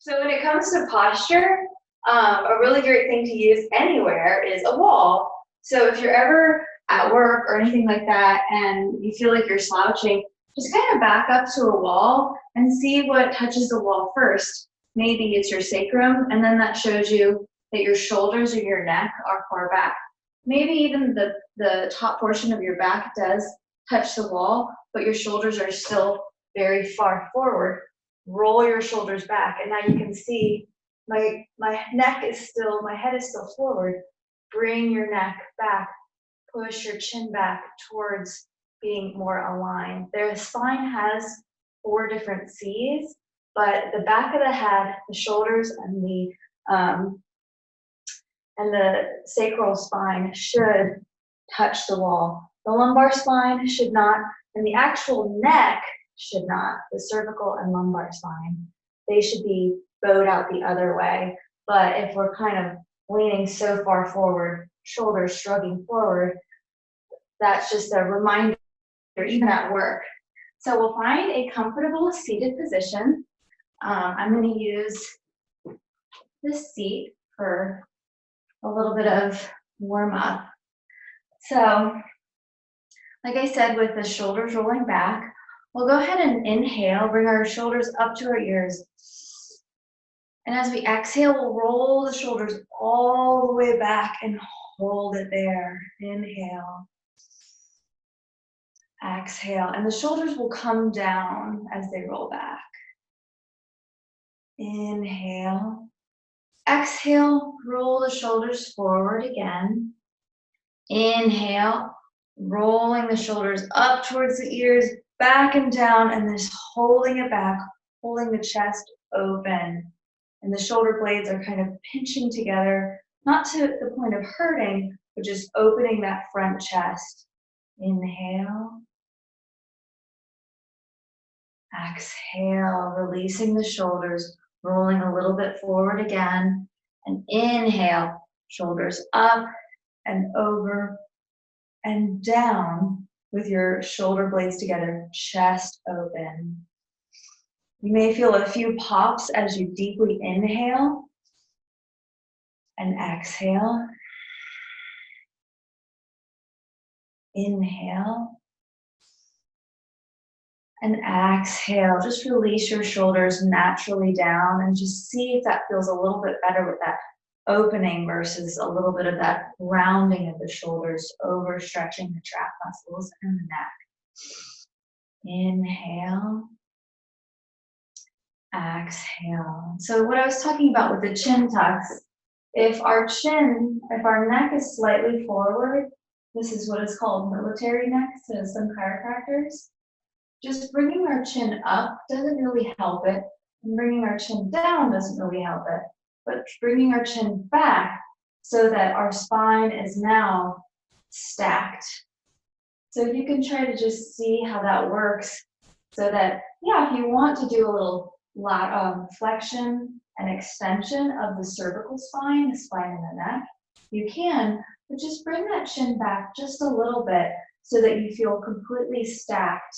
So when it comes to posture, a really great thing to use anywhere is a wall. So if you're ever at work or anything like that and you feel like you're slouching, just kind of back up to a wall and see what touches the wall first. Maybe it's your sacrum, and then that shows you that your shoulders or your neck are far back. Maybe even the top portion of your back does touch the wall, but your shoulders are still very far forward. Roll your shoulders back, and now you can see my neck is still, my head is still forward. Bring your neck back, push your chin back towards being more aligned. Their spine has 4 different C's, but the back of the head, the shoulders, and the sacral spine should touch the wall. The lumbar spine should not, and the actual neck should not. The cervical and lumbar spine, they should be bowed out the other way. But if we're kind of leaning so far forward, shoulders shrugging forward, that's just a reminder, even at work. So we'll find a comfortable seated position. I'm going to use this seat for a little bit of warm up. So, like I said, with the shoulders rolling back, we'll go ahead and inhale, bring our shoulders up to our ears. And as we exhale, we'll roll the shoulders all the way back and hold it there. Inhale. Exhale. And the shoulders will come down as they roll back. Inhale. Exhale, roll the shoulders forward again. Inhale, rolling the shoulders up towards the ears, back and down, and just holding it back, holding the chest open. And the shoulder blades are kind of pinching together, not to the point of hurting, but just opening that front chest. Inhale. Exhale, releasing the shoulders, rolling a little bit forward again. And inhale, shoulders up and over and down with your shoulder blades together, chest open. You may feel a few pops as you deeply inhale and exhale. Inhale and exhale. Just release your shoulders naturally down and just see if that feels a little bit better with that opening versus a little bit of that rounding of the shoulders, overstretching the trap muscles and the neck. Inhale. Exhale. So what I was talking about with the chin tucks, if our neck is slightly forward, this is what is called military neck to some chiropractors. Just bringing our chin up doesn't really help it, and bringing our chin down doesn't really help it. But bringing our chin back so that our spine is now stacked. So you can try to just see how that works so that, yeah, if you want to do a little flexion and extension of the cervical spine, the spine and the neck, you can, but just bring that chin back just a little bit so that you feel completely stacked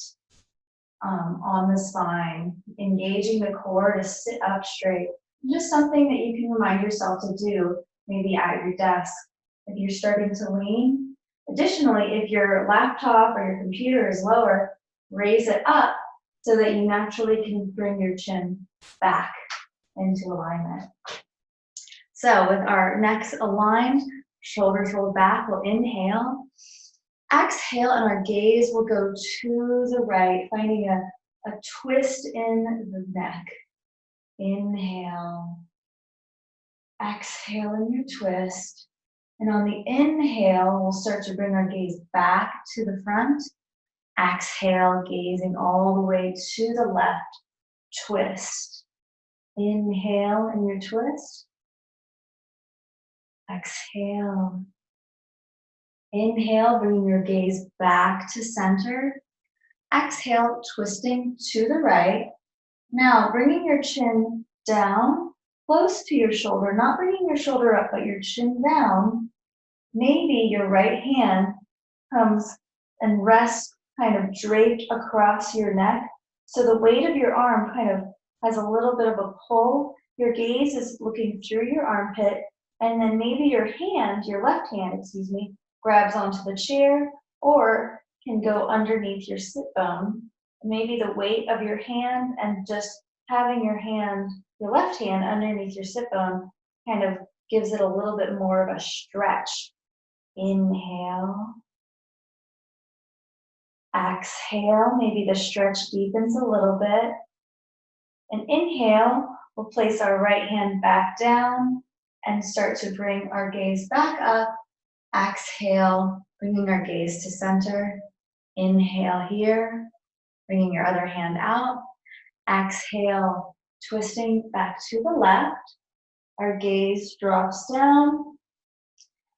on the spine, engaging the core to sit up straight. Just something that you can remind yourself to do, maybe at your desk, if you're starting to lean. Additionally, if your laptop or your computer is lower, raise it up so that you naturally can bring your chin back into alignment. So with our necks aligned, shoulders rolled back, we'll inhale. Exhale, and our gaze will go to the right, finding a twist in the neck. Inhale. Exhale in your twist. And on the inhale, we'll start to bring our gaze back to the front. Exhale, gazing all the way to the left. Twist. Inhale in your twist. Exhale. Inhale, bringing your gaze back to center. Exhale, twisting to the right. Now, bringing your chin down, close to your shoulder, not bringing your shoulder up, but your chin down. Maybe your right hand comes and rests kind of draped across your neck. So the weight of your arm kind of has a little bit of a pull your gaze is looking through your armpit, and then maybe your hand, your left hand, excuse me, grabs onto the chair or can go underneath your sit bone. Maybe the weight of your hand and just having your hand, your left hand underneath your sit bone kind of gives it a little bit more of a stretch. Inhale. Exhale, maybe the stretch deepens a little bit. And inhale, we'll place our right hand back down and start to bring our gaze back up. Exhale, bringing our gaze to center. Inhale here, bringing your other hand out. Exhale, twisting back to the left. Our gaze drops down.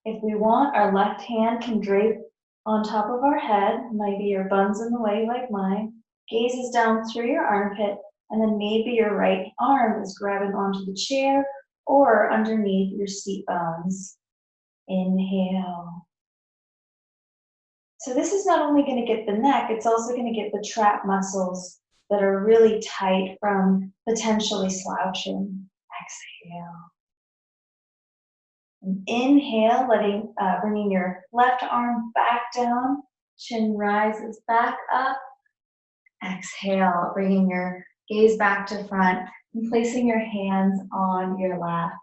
If we want, our left hand can drape on top of our head. Maybe your bun's in the way like mine. Gaze is down through your armpit, and then maybe your right arm is grabbing onto the chair or underneath your seat bones. Inhale. So this is not only going to get the neck, it's also going to get the trap muscles that are really tight from potentially slouching. Exhale. And inhale, bringing your left arm back down, chin rises back up. Exhale, bringing your gaze back to front and placing your hands on your lap.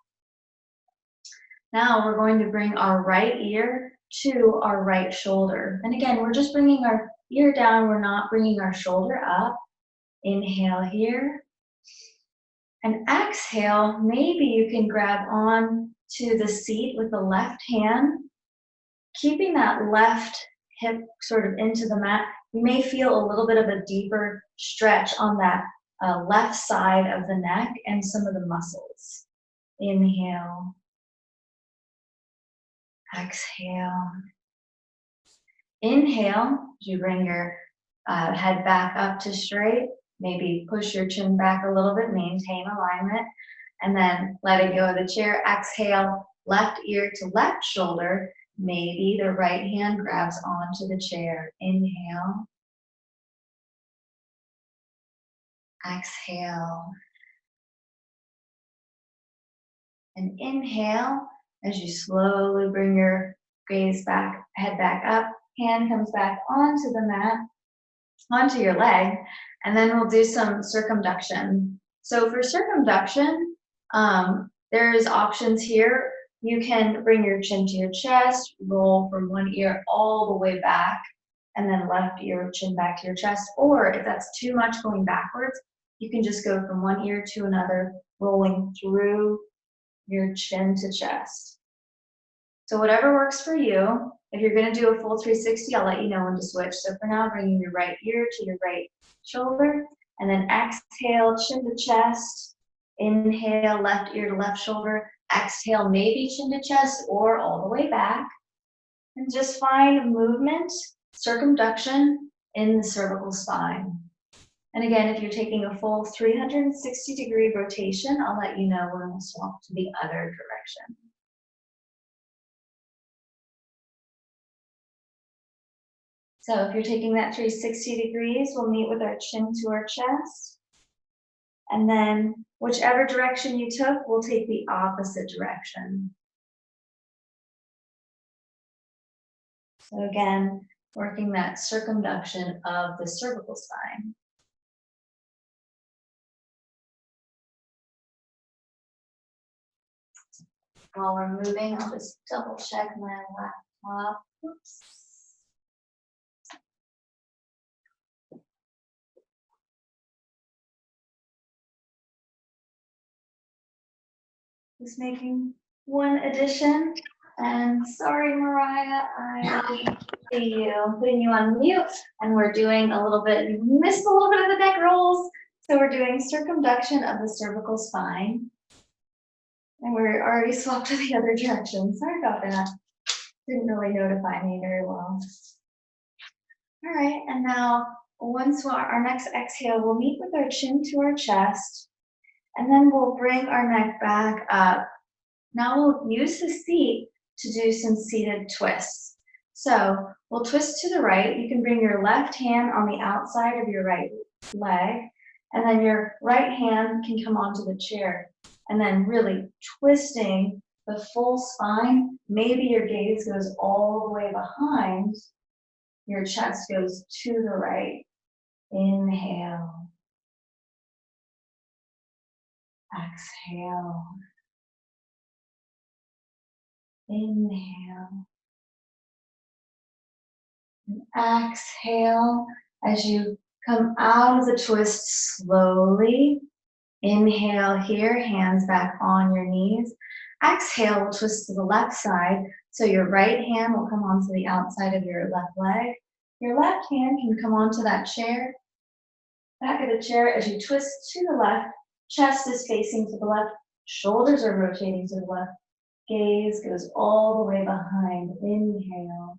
Now we're going to bring our right ear to our right shoulder. And again, we're just bringing our ear down, we're not bringing our shoulder up. Inhale here. And exhale, maybe you can grab on to the seat with the left hand, keeping that left hip sort of into the mat. You may feel a little bit of a deeper stretch on that left side of the neck and some of the muscles. Inhale. Exhale. Inhale, as you bring your head back up to straight. Maybe push your chin back a little bit, maintain alignment, and then letting go of the chair. Exhale, left ear to left shoulder. Maybe the right hand grabs onto the chair. Inhale. Exhale. And inhale as you slowly bring your gaze back, head back up, hand comes back onto the mat, onto your leg, and then we'll do some circumduction. So for circumduction, there's options here. You can bring your chin to your chest, roll from one ear all the way back, and then left ear, chin back to your chest. Or if that's too much going backwards, you can just go from one ear to another, rolling through your chin to chest. So whatever works for you. If you're going to do a full 360, I'll let you know when to switch. So for now, bringing your right ear to your right shoulder, and then exhale, chin to chest. Inhale, left ear to left shoulder. Exhale, maybe chin to chest or all the way back. And just find movement, circumduction in the cervical spine. And again, if you're taking a full 360-degree rotation, I'll let you know when we'll swap to the other direction. So if you're taking that 360 degrees, we'll meet with our chin to our chest. And then whichever direction you took, we'll take the opposite direction. So again, working that circumduction of the cervical spine. While we're moving, I'll just double check my laptop. Oops. Just making one addition. And sorry, Mariah, I didn't see you. I'm putting you on mute, and we're doing a little bit, you missed a little bit of the neck rolls. So we're doing circumduction of the cervical spine. And we're already swapped to the other direction. Sorry about that. Didn't really notify me very well. All right, and now once our next exhale, we'll meet with our chin to our chest, and then we'll bring our neck back up. Now we'll use the seat to do some seated twists. So we'll twist to the right. You can bring your left hand on the outside of your right leg, and then your right hand can come onto the chair. and then really twisting the full spine. Maybe your gaze goes all the way behind, your chest goes to the right. Inhale, exhale, inhale, and exhale as you come out of the twist slowly. Inhale here, hands back on your knees. Exhale, twist to the left side. So your right hand will come onto the outside of your left leg. Your left hand can come onto that chair, back of the chair as you twist to the left. Chest is facing to the left. Shoulders are rotating to the left. Gaze goes all the way behind. Inhale.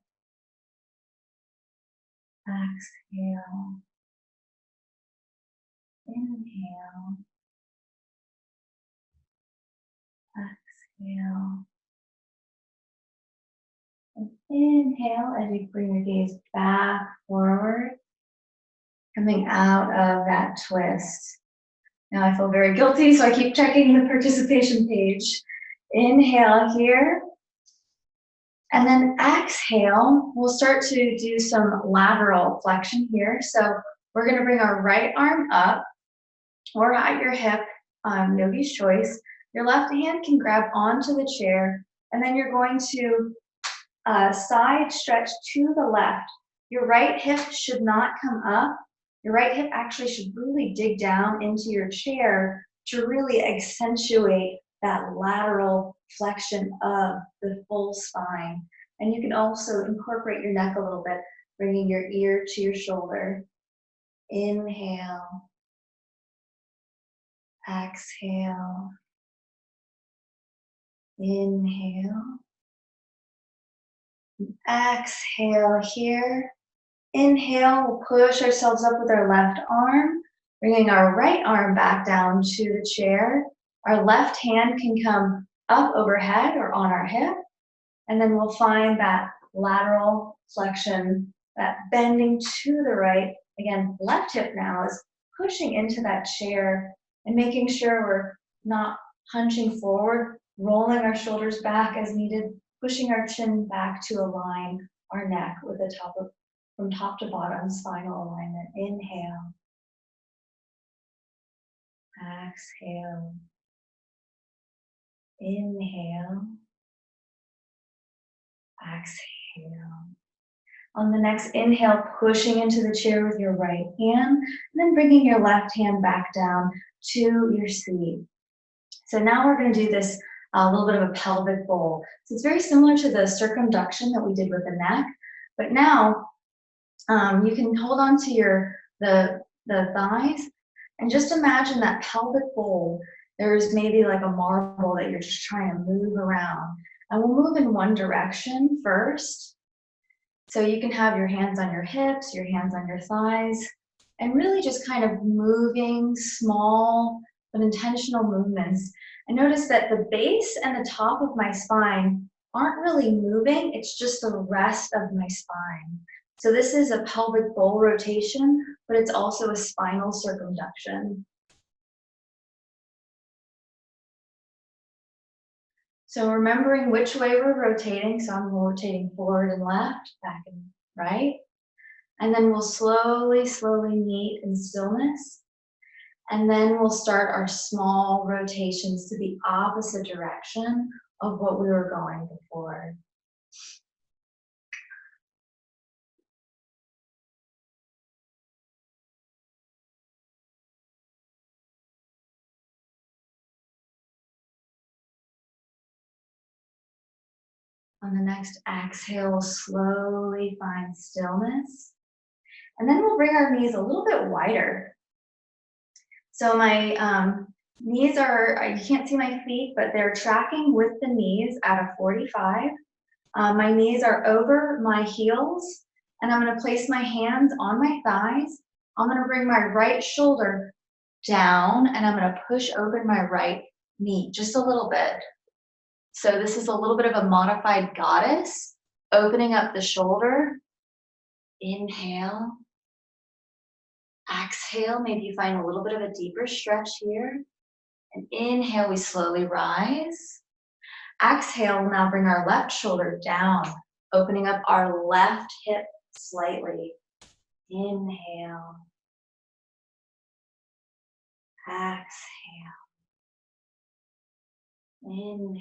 Exhale. Inhale. Exhale. And inhale as you bring your gaze back forward, coming out of that twist. Now I feel very guilty, so I keep checking the participation page. Inhale here. And then exhale, we'll start to do some lateral flexion here. So we're gonna bring our right arm up or at your hip, yogi's choice. Your left hand can grab onto the chair, and then you're going to side stretch to the left. Your right hip should not come up. Your right hip actually should really dig down into your chair to really accentuate that lateral flexion of the full spine. And you can also incorporate your neck a little bit, bringing your ear to your shoulder. Inhale. Exhale. Inhale. Exhale here. Inhale, we'll push ourselves up with our left arm, bringing our right arm back down to the chair. Our left hand can come up overhead or on our hip, and then we'll find that lateral flexion, that bending to the right. Again, left hip now is pushing into that chair and making sure we're not hunching forward, rolling our shoulders back as needed, pushing our chin back to align our neck with the top of, from top to bottom, spinal alignment. Inhale. Exhale. Inhale. Exhale. On the next inhale, pushing into the chair with your right hand, and then bringing your left hand back down to your seat. So now we're going to do this a little bit of a pelvic bowl. So it's very similar to the circumduction that we did with the neck, but now you can hold on to the thighs and just imagine that pelvic bowl. There's maybe like a marble that you're just trying to move around. And we'll move in one direction first. So you can have your hands on your hips, your hands on your thighs, and really just kind of moving small but intentional movements. And notice that the base and the top of my spine aren't really moving, it's just the rest of my spine. So this is a pelvic bowl rotation, but it's also a spinal circumduction. So remembering which way we're rotating, so I'm rotating forward and left, back and right. And then we'll slowly, slowly meet in stillness. And then we'll start our small rotations to the opposite direction of what we were going before. On the next exhale, slowly find stillness. And then we'll bring our knees a little bit wider. So my knees are, you can't see my feet, but they're tracking with the knees at a 45. My knees are over my heels, and I'm going to place my hands on my thighs. I'm going to bring my right shoulder down, and I'm going to push open my right knee just a little bit. So this is a little bit of a modified goddess, opening up the shoulder. Inhale. Exhale, maybe you find a little bit of a deeper stretch here. And inhale, we slowly rise. Exhale, now bring our left shoulder down, opening up our left hip slightly. Inhale. Exhale. Inhale.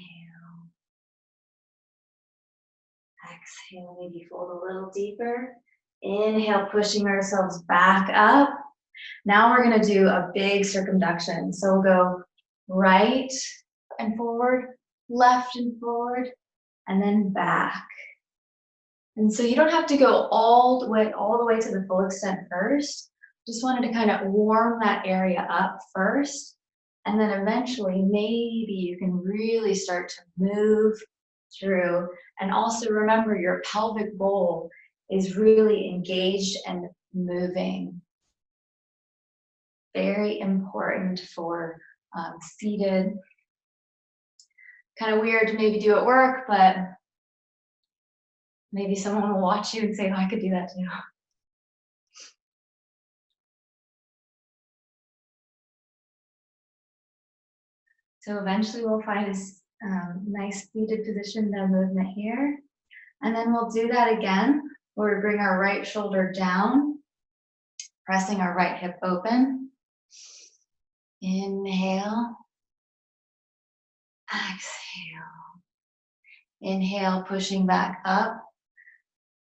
Exhale, maybe fold a little deeper. Inhale, pushing ourselves back up. Now we're gonna do a big circumduction. So we'll go right and forward, left and forward, and then back. And so you don't have to go all the way to the full extent first. Just wanted to kind of warm that area up first. And then eventually, maybe you can really start to move through. And also remember your pelvic bowl is really engaged and moving. Very important for seated. Kind of weird to maybe do at work, but maybe someone will watch you and say, oh, I could do that too. So eventually we'll find a nice seated position, no movement here. And then we'll do that again, where we bring our right shoulder down, pressing our right hip open. Inhale. Exhale. Inhale, pushing back up.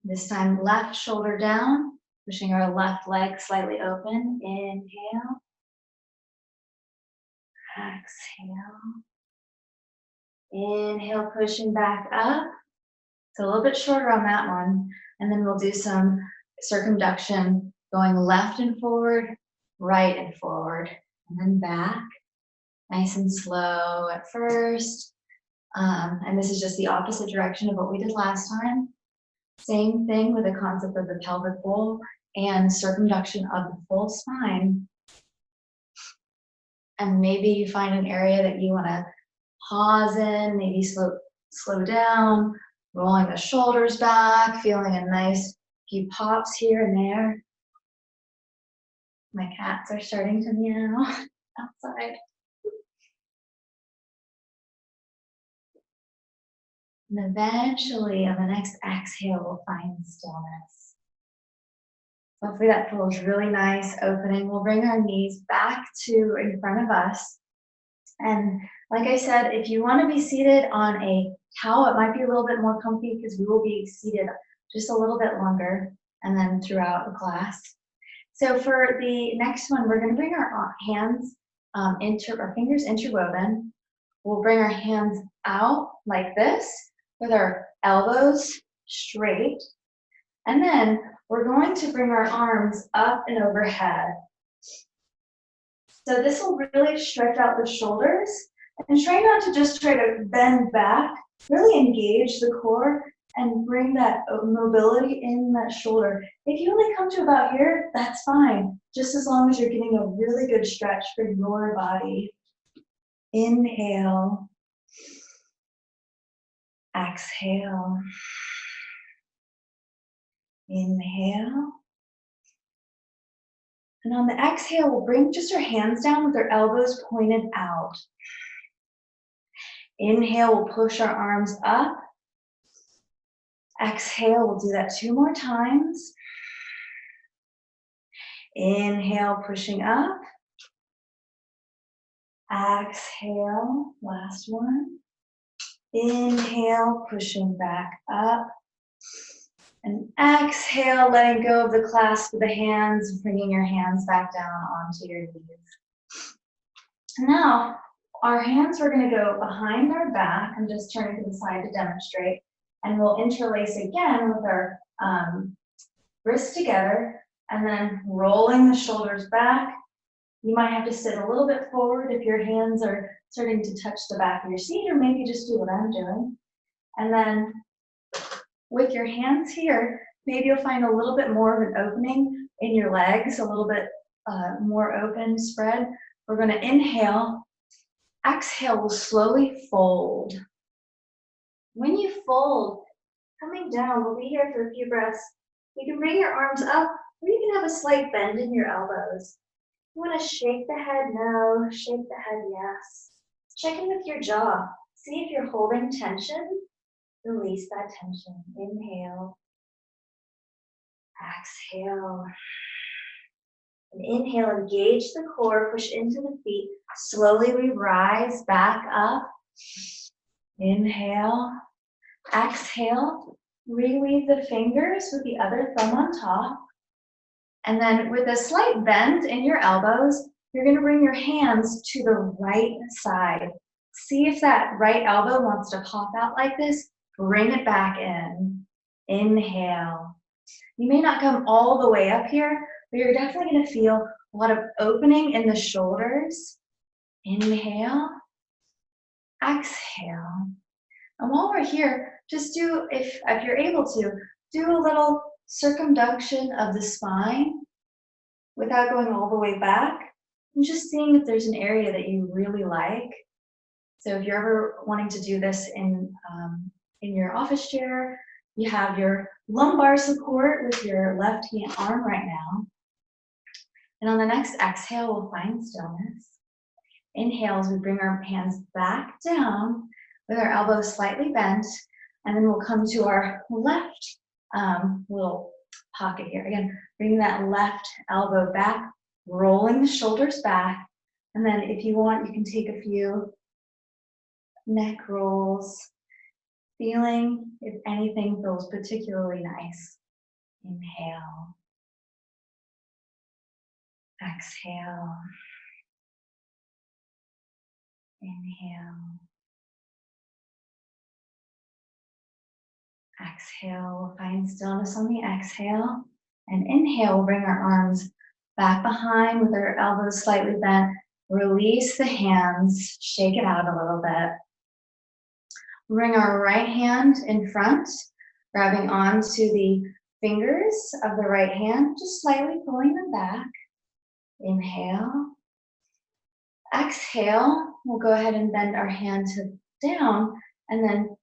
This time, left shoulder down, pushing our left leg slightly open. Inhale. Exhale. Inhale, pushing back up. So a little bit shorter on that one. And then we'll do some circumduction, going left and forward, right and forward, and then back. Nice and slow at first. And this is just the opposite direction of what we did last time. Same thing with the concept of the pelvic bowl and circumduction of the full spine. And maybe you find an area that you want to pause in, maybe slow down, rolling the shoulders back, feeling a nice few pops here and there. My cats are starting to meow outside. And eventually, on the next exhale, we'll find stillness. Hopefully that feels really nice, opening. We'll bring our knees back to in front of us. And like I said, if you want to be seated on a towel, it might be a little bit more comfy because we will be seated just a little bit longer and then throughout the class. So for the next one, we're going to bring our hands our fingers interwoven. We'll bring our hands out like this with our elbows straight. And then we're going to bring our arms up and overhead. So this will really stretch out the shoulders and try not to just try to bend back, really engage the core and bring that mobility in that shoulder. If you only come to about here, that's fine, just as long as you're getting a really good stretch for your body. Inhale. Exhale. Inhale. And on the exhale, we'll bring just our hands down with our elbows pointed out. Inhale, we'll push our arms up. Exhale, we'll do that 2 more times. Inhale, pushing up. Exhale, last one. Inhale, pushing back up. And exhale, letting go of the clasp of the hands, bringing your hands back down onto your knees. Now, our hands are going to go behind our back. I'm just turning to the side to demonstrate. And we'll interlace again with our wrists together and then rolling the shoulders back. You might have to sit a little bit forward if your hands are starting to touch the back of your seat, or maybe just do what I'm doing. And then with your hands here, maybe you'll find a little bit more of an opening in your legs, a little bit more open spread. We're going to inhale. Exhale, we'll slowly fold. When you fold, coming down, we'll be here for a few breaths. You can bring your arms up, or you can have a slight bend in your elbows. You want to shake the head no, shake the head yes. Check in with your jaw. See if you're holding tension. Release that tension. Inhale. Exhale. And inhale, engage the core, push into the feet. Slowly we rise back up. Inhale. Exhale. Reweave the fingers with the other thumb on top. And then with a slight bend in your elbows, you're going to bring your hands to the right side. See if that right elbow wants to pop out like this. Bring it back in. Inhale. You may not come all the way up here, but you're definitely going to feel a lot of opening in the shoulders. Inhale. Exhale. And while we're here, just do, if you're able to, do a little circumduction of the spine without going all the way back, and just seeing if there's an area that you really like. So if you're ever wanting to do this in your office chair, you have your lumbar support with your left hand arm right now. And on the next exhale, we'll find stillness. Inhale as we bring our hands back down with our elbows slightly bent, and then we'll come to our left little pocket here. Again, bring that left elbow back, rolling the shoulders back, and then if you want, you can take a few neck rolls, feeling if anything feels particularly nice. Inhale. Exhale. Inhale. Exhale, find stillness on the exhale. And inhale, we'll bring our arms back behind with our elbows slightly bent. Release the hands, shake it out a little bit. Bring our right hand in front, grabbing onto the fingers of the right hand, just slightly pulling them back. Inhale. Exhale, we'll go ahead and bend our hand to down, and then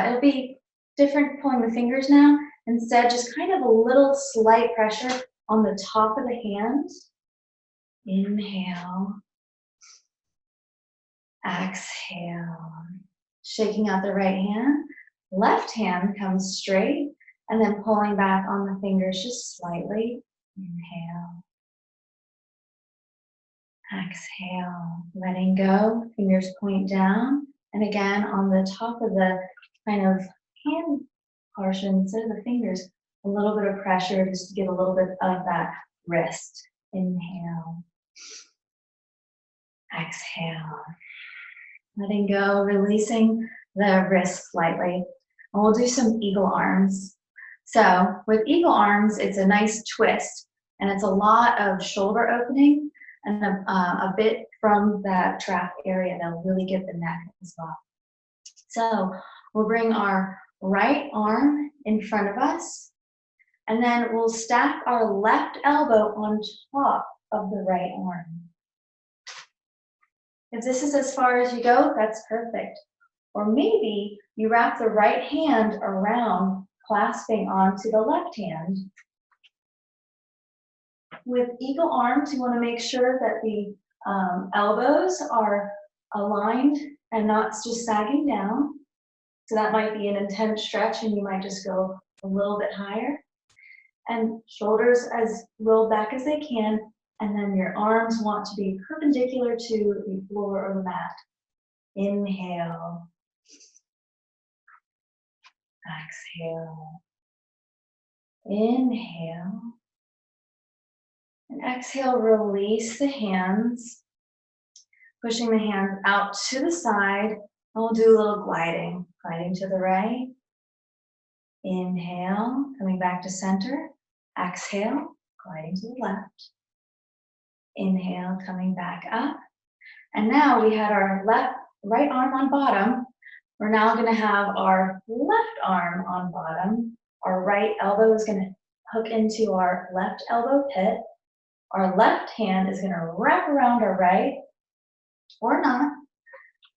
it'll be different pulling the fingers now. Instead, just kind of a little slight pressure on the top of the hand. Inhale. Exhale. Shaking out the right hand. Left hand comes straight, and then pulling back on the fingers just slightly. Inhale. Exhale. Letting go. Fingers point down. And again, on the top of the kind of hand portion, instead of the fingers, a little bit of pressure just to get a little bit of that wrist. Inhale. Exhale. Letting go, releasing the wrist slightly. And we'll do some eagle arms. So with eagle arms, it's a nice twist, and it's a lot of shoulder opening and a bit from that trap area that'll really get the neck as well. So we'll bring our right arm in front of us, and then we'll stack our left elbow on top of the right arm. If this is as far as you go, that's perfect. Or maybe you wrap the right hand around, clasping onto the left hand. With eagle arms, you want to make sure that the elbows are aligned and not just sagging down. So that might be an intense stretch, and you might just go a little bit higher. And shoulders as rolled back as they can, and then your arms want to be perpendicular to the floor or the mat. Inhale. Exhale. Inhale. And exhale, release the hands, pushing the hands out to the side, and we'll do a little gliding. Gliding to the right. Inhale, coming back to center. Exhale, gliding to the left. Inhale, coming back up. And now we had our right arm on bottom. We're now going to have our left arm on bottom. Our right elbow is going to hook into our left elbow pit. Our left hand is going to wrap around our right, or not.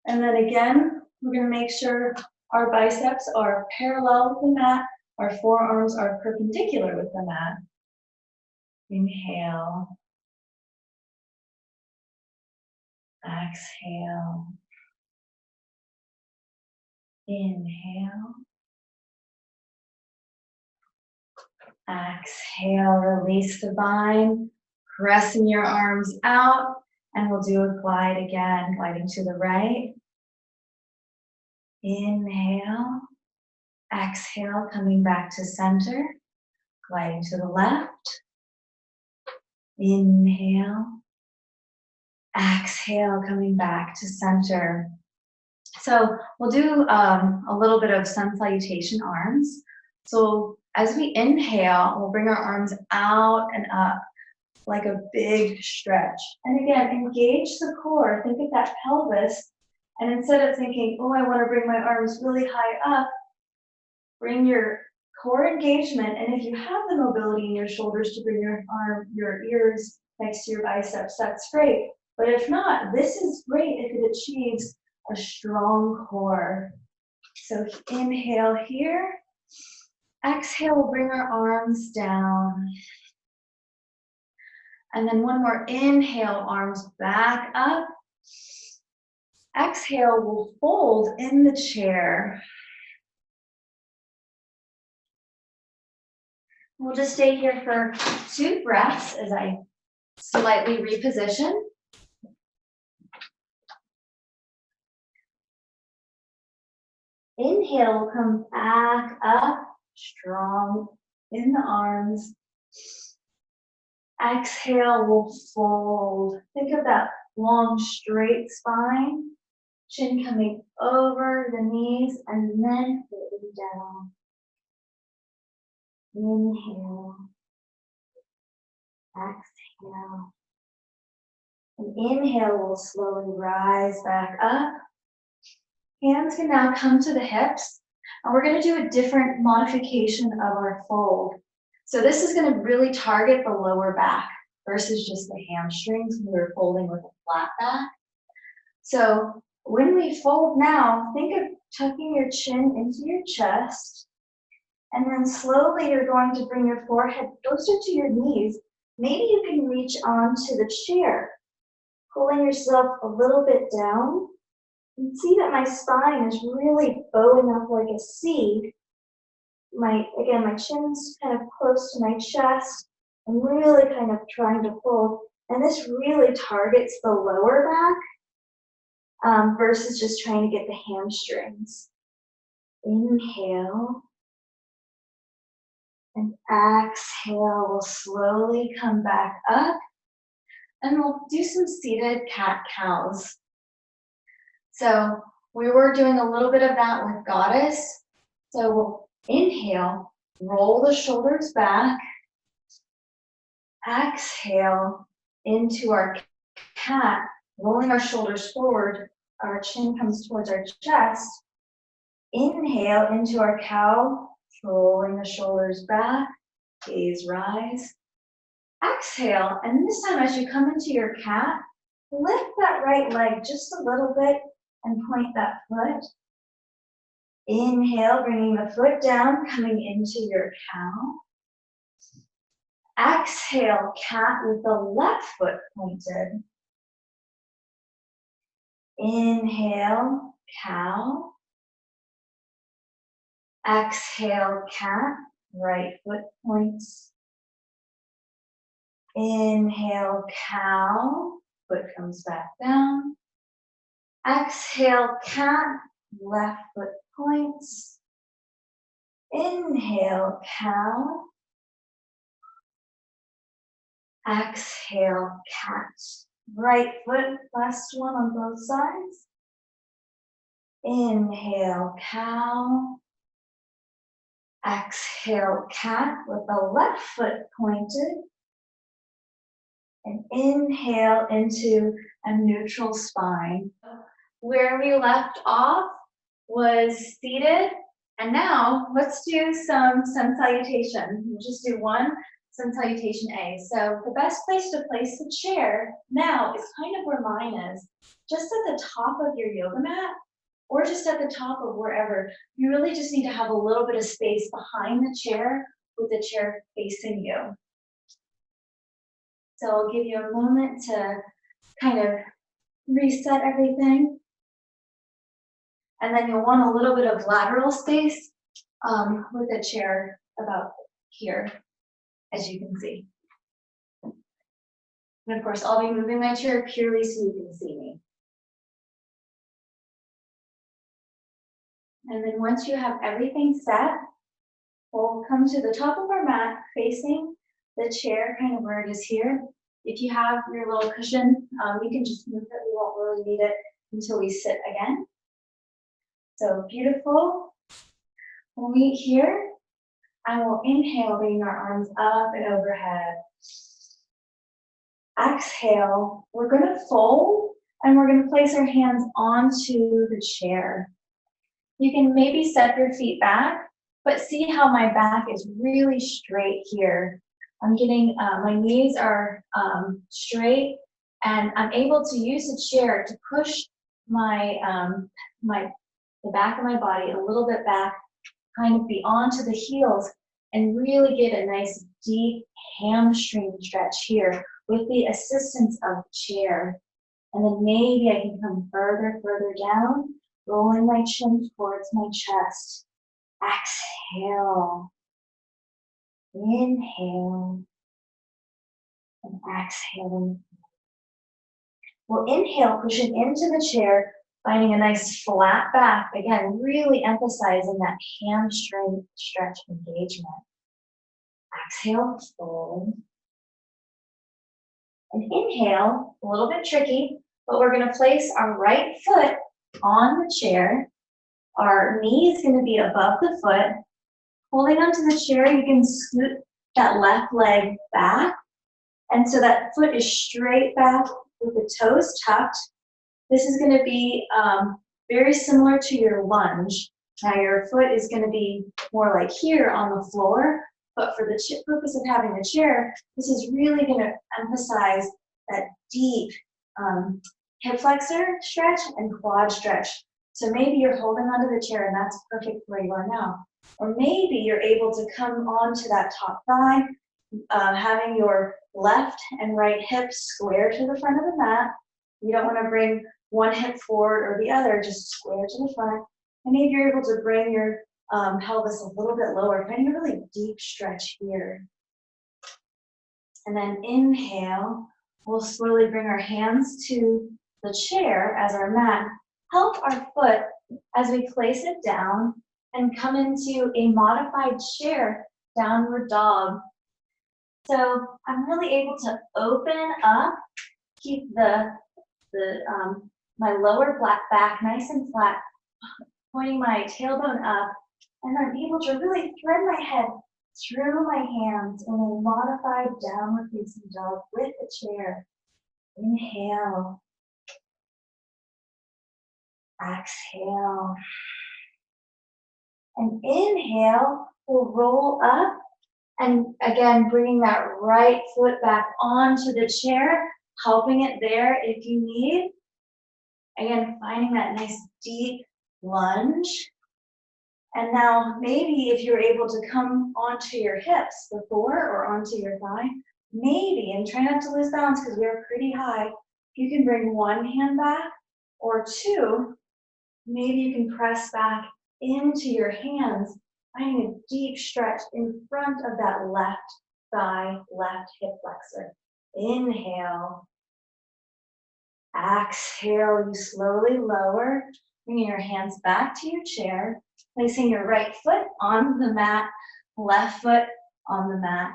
And then again, we're going to make sure our biceps are parallel with the mat. Our forearms are perpendicular with the mat. Inhale. Exhale. Inhale. Exhale, release the bind, pressing your arms out, and we'll do a glide again, gliding to the right. Inhale. Exhale, coming back to center, gliding to the left. Inhale. Exhale, coming back to center. So we'll do a little bit of sun salutation arms. So as we inhale, we'll bring our arms out and up like a big stretch. And again, engage the core. Think of that pelvis. And instead of thinking, oh, I want to bring my arms really high up, bring your core engagement. And if you have the mobility in your shoulders to bring your ears next to your biceps, that's great. But if not, this is great if it achieves a strong core. So inhale here. Exhale, we'll bring our arms down. And then one more inhale, arms back up. Exhale, we'll fold in the chair. We'll just stay here for 2 breaths as I slightly reposition. Inhale, we'll come back up, strong in the arms. Exhale, we'll fold. Think of that long, straight spine. Chin coming over the knees and then folding down. Inhale. Exhale. And inhale, we'll slowly rise back up. Hands can now come to the hips. And we're going to do a different modification of our fold. So this is going to really target the lower back versus just the hamstrings when we're folding with a flat back. So when we fold now, think of tucking your chin into your chest. And then slowly you're going to bring your forehead closer to your knees. Maybe you can reach onto the chair, pulling yourself a little bit down. You can see that my spine is really bowing up like a C. My chin's kind of close to my chest. I'm really kind of trying to fold. And this really targets the lower back versus just trying to get the hamstrings. Inhale. And exhale, we'll slowly come back up. And we'll do some seated cat-cows. So we were doing a little bit of that with Goddess. So we'll inhale, roll the shoulders back. Exhale into our cat, rolling our shoulders forward. Our chin comes towards our chest. Inhale into our cow, rolling the shoulders back, gaze rise. Exhale, and this time as you come into your cat, lift that right leg just a little bit and point that foot. Inhale, bringing the foot down, coming into your cow. Exhale, cat with the left foot pointed. Inhale, cow. Exhale, cat, right foot points. Inhale, cow, foot comes back down. Exhale, cat, left foot points. Inhale, cow. Exhale, cat. Right foot, last one on both sides. Inhale, cow. Exhale, cat with the left foot pointed. And inhale into a neutral spine. Where we left off was seated. And now let's do some sun salutation. We'll just do one sun salutation A. So the best place to place the chair now is kind of where mine is, just at the top of your yoga mat or just at the top of wherever. You really just need to have a little bit of space behind the chair with the chair facing you. So I'll give you a moment to kind of reset everything. And then you'll want a little bit of lateral space with the chair about here, as you can see. And of course, I'll be moving my chair purely so you can see me. And then once you have everything set, we'll come to the top of our mat facing the chair, kind of where it is here. If you have your little cushion, you can just move it. We won't really need it until we sit again. So beautiful. We'll meet here, and we'll inhale, bringing our arms up and overhead. Exhale, we're going to fold, and we're going to place our hands onto the chair. You can maybe step your feet back, but see how my back is really straight here. I'm getting, my knees are straight, and I'm able to use the chair to push my, the back of my body a little bit back, kind of be onto the heels, and really get a nice deep hamstring stretch here with the assistance of the chair. And then maybe I can come further down, rolling my chin towards my chest. Exhale. Inhale. And exhale. We'll inhale, pushing into the chair, finding a nice flat back. Again, really emphasizing that hamstring stretch engagement. Exhale, fold. And inhale, a little bit tricky, but we're going to place our right foot on the chair. Our knee is going to be above the foot. Holding onto the chair, you can scoot that left leg back. And so that foot is straight back with the toes tucked. This is going to be very similar to your lunge. Now your foot is going to be more like here on the floor, but for the purpose of having the chair, this is really going to emphasize that deep hip flexor stretch and quad stretch. So maybe you're holding onto the chair and that's perfect where you are now. Or maybe you're able to come onto that top thigh, having your left and right hips square to the front of the mat. You don't want to bring one hip forward or the other, just square to the front. And maybe you're able to bring your pelvis a little bit lower, finding a really deep stretch here. And then inhale, we'll slowly bring our hands to the chair as our mat. Help our foot as we place it down and come into a modified chair, downward dog. So I'm really able to open up, keep my lower back nice and flat, pointing my tailbone up, and I'm able to really thread my head through my hands in a modified downward facing dog with the chair. Inhale. Exhale. And inhale, we'll roll up, and again, bringing that right foot back onto the chair, helping it there if you need. Again, finding that nice deep lunge. And now maybe if you're able to come onto your hips before or onto your thigh, maybe, and try not to lose balance because we're pretty high, you can bring one hand back, or two, maybe you can press back into your hands, finding a deep stretch in front of that left thigh, left hip flexor. Inhale. Exhale, you slowly lower, bringing your hands back to your chair, placing your right foot on the mat, left foot on the mat.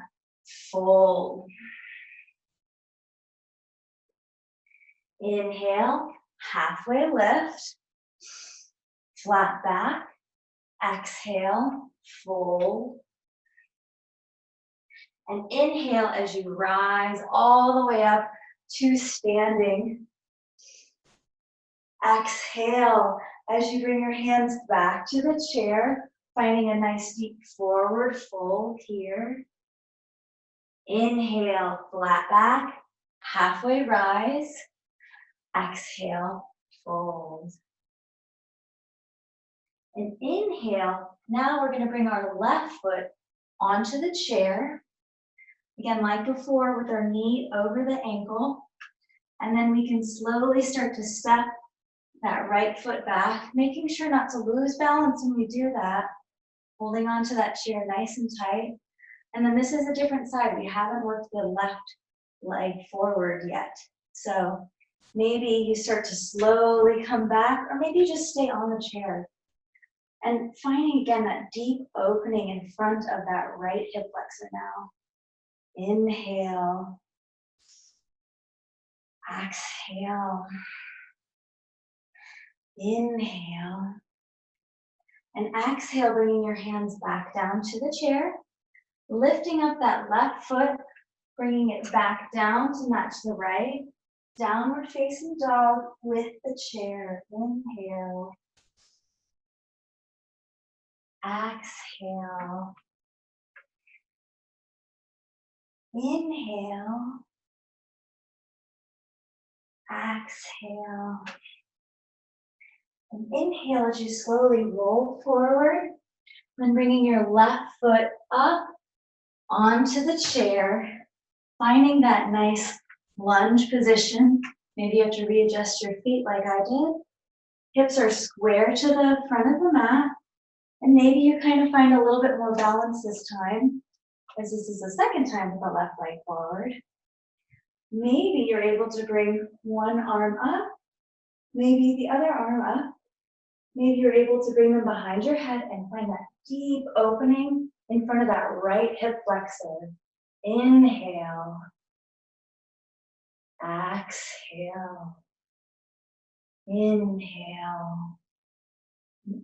Fold. Inhale, halfway lift, flat back. Exhale, fold. And inhale as you rise all the way up to standing. Exhale as you bring your hands back to the chair, finding a nice deep forward fold here. Inhale, flat back, halfway rise. Exhale, fold. And inhale, now we're going to bring our left foot onto the chair. Again, like before, with our knee over the ankle. And then we can slowly start to step that right foot back, making sure not to lose balance when we do that, holding onto that chair nice and tight. And then this is a different side. We haven't worked the left leg forward yet. So maybe you start to slowly come back, or maybe you just stay on the chair. And finding again that deep opening in front of that right hip flexor now. Inhale. Exhale. Inhale. And exhale, bringing your hands back down to the chair. Lifting up that left foot, bringing it back down to match the right. Downward facing dog with the chair. Inhale. Exhale. Inhale. Exhale. And inhale as you slowly roll forward, then bringing your left foot up onto the chair, finding that nice lunge position. Maybe you have to readjust your feet like I did. Hips are square to the front of the mat. And maybe you kind of find a little bit more balance this time, as this is the second time with the left leg forward. Maybe you're able to bring one arm up, maybe the other arm up. Maybe you're able to bring them behind your head and find that deep opening in front of that right hip flexor. Inhale. Exhale. Inhale.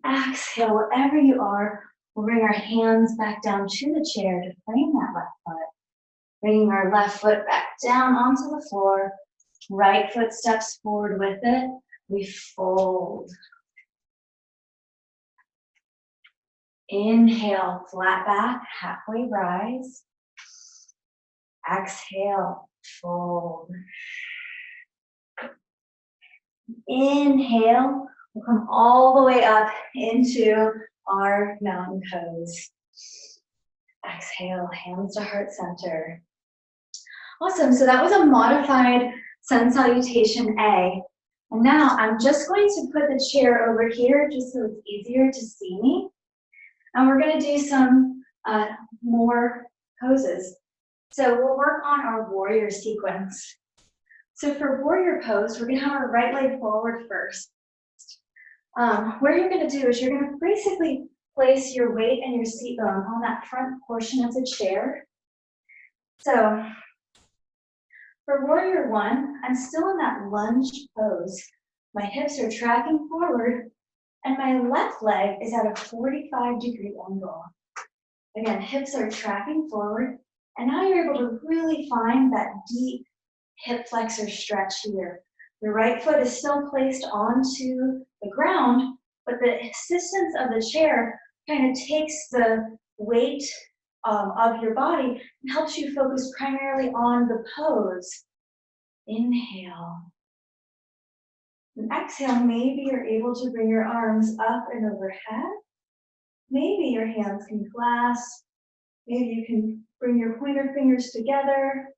Exhale, wherever you are, we'll bring our hands back down to the chair to frame that left foot. Bringing our left foot back down onto the floor. Right foot steps forward with it. We fold. Inhale, flat back, halfway rise. Exhale, fold. Inhale, we'll come all the way up into our mountain pose. Exhale, hands to heart center. Awesome, so that was a modified sun salutation A. And now I'm just going to put the chair over here just so it's easier to see me. And we're going to do some more poses. So we'll work on our warrior sequence. So for warrior pose, we're going to have our right leg forward first. What you're going to do is you're going to basically place your weight and your seat bone on that front portion of the chair. So for warrior one, I'm still in that lunge pose. My hips are tracking forward and my left leg is at a 45-degree angle. Again, hips are tracking forward, and now you're able to really find that deep hip flexor stretch here. Your right foot is still placed onto the ground, but the assistance of the chair kind of takes the weight of your body and helps you focus primarily on the pose. Inhale. And exhale, maybe you're able to bring your arms up and overhead. Maybe your hands can clasp. Maybe you can bring your pointer fingers together,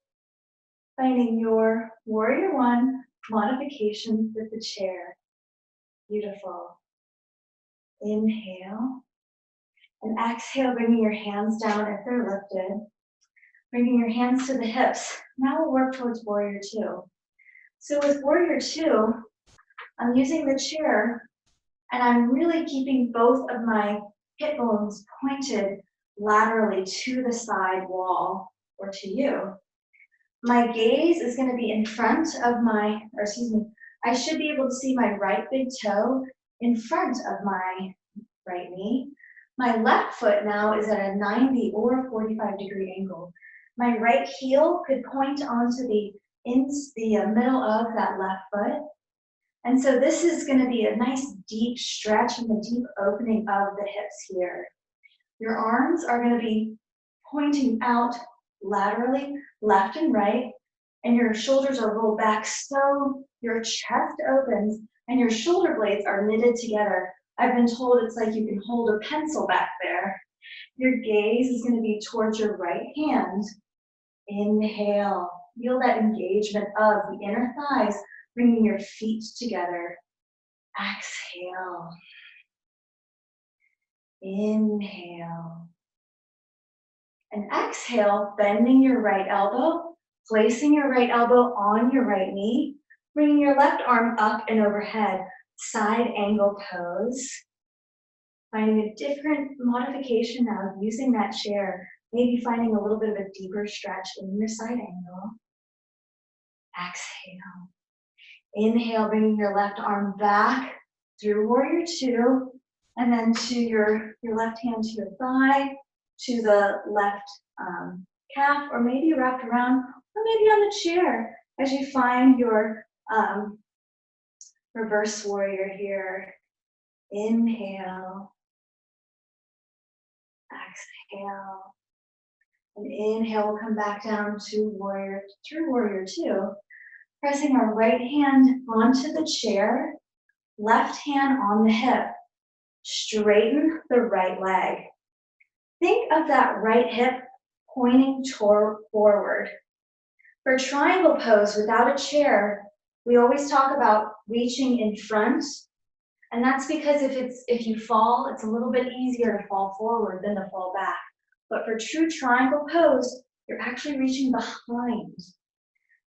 finding your warrior one modification with the chair. Beautiful. Inhale. And exhale, bringing your hands down if they're lifted. Bringing your hands to the hips. Now we'll work towards warrior two. So with warrior two, I'm using the chair and I'm really keeping both of my hip bones pointed laterally to the side wall or to you. My gaze is going to be in front of I should be able to see my right big toe in front of my right knee. My left foot now is at a 90 or 45-degree angle. My right heel could point onto the middle of that left foot. And so this is going to be a nice deep stretch and the deep opening of the hips here. Your arms are going to be pointing out laterally, left and right, and your shoulders are rolled back so your chest opens and your shoulder blades are knitted together. I've been told it's like you can hold a pencil back there. Your gaze is going to be towards your right hand. Inhale. Feel that engagement of the inner thighs, bringing your feet together. Exhale. Inhale. And exhale, bending your right elbow, placing your right elbow on your right knee, bringing your left arm up and overhead, side angle pose. Finding a different modification now, using that chair, maybe finding a little bit of a deeper stretch in your side angle. Exhale. Inhale, bringing your left arm back through warrior two, and then to your left hand to your thigh, to the left calf, or maybe wrapped around, or maybe on the chair as you find your reverse warrior here. Inhale. Exhale. And inhale, we'll come back down to warrior, through warrior two. Pressing our right hand onto the chair, left hand on the hip. Straighten the right leg. Think of that right hip pointing toward forward. For triangle pose without a chair, we always talk about reaching in front. And that's because if you fall, it's a little bit easier to fall forward than to fall back. But for true triangle pose, you're actually reaching behind.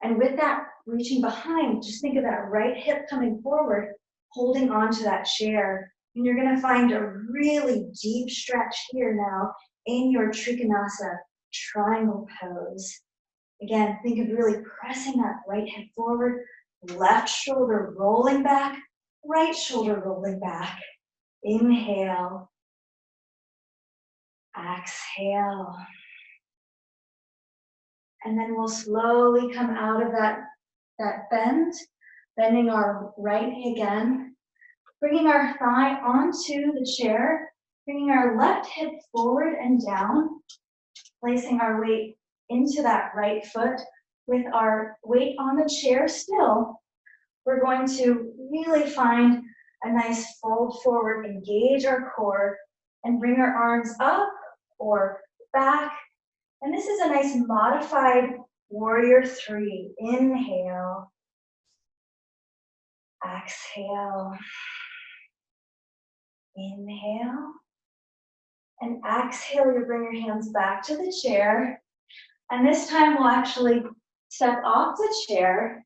And with that reaching behind, just think of that right hip coming forward, holding onto that chair. And you're gonna find a really deep stretch here now in your Trikonasa triangle pose. Again, think of really pressing that right hip forward, left shoulder rolling back, right shoulder rolling back. Inhale. Exhale. And then we'll slowly come out of that bend, bending our right knee again, bringing our thigh onto the chair, bringing our left hip forward and down, placing our weight into that right foot with our weight on the chair still. We're going to really find a nice fold forward, engage our core, and bring our arms up or back. And this is a nice modified warrior three. Inhale. Exhale. Inhale. And exhale, you bring your hands back to the chair. And this time we'll actually step off the chair,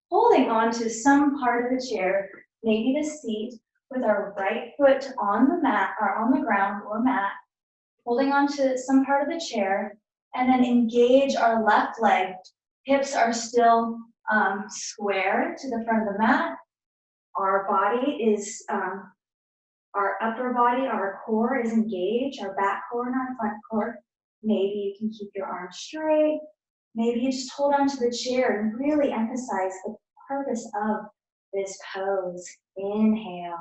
holding on to some part of the chair, maybe the seat, with our right foot on the mat or on the ground or mat, holding on to some part of the chair, and then engage our left leg. Hips are still square to the front of the mat. Our body is, our upper body, our core is engaged, our back core and our front core. Maybe you can keep your arms straight. Maybe you just hold on to the chair and really emphasize the purpose of this pose. Inhale.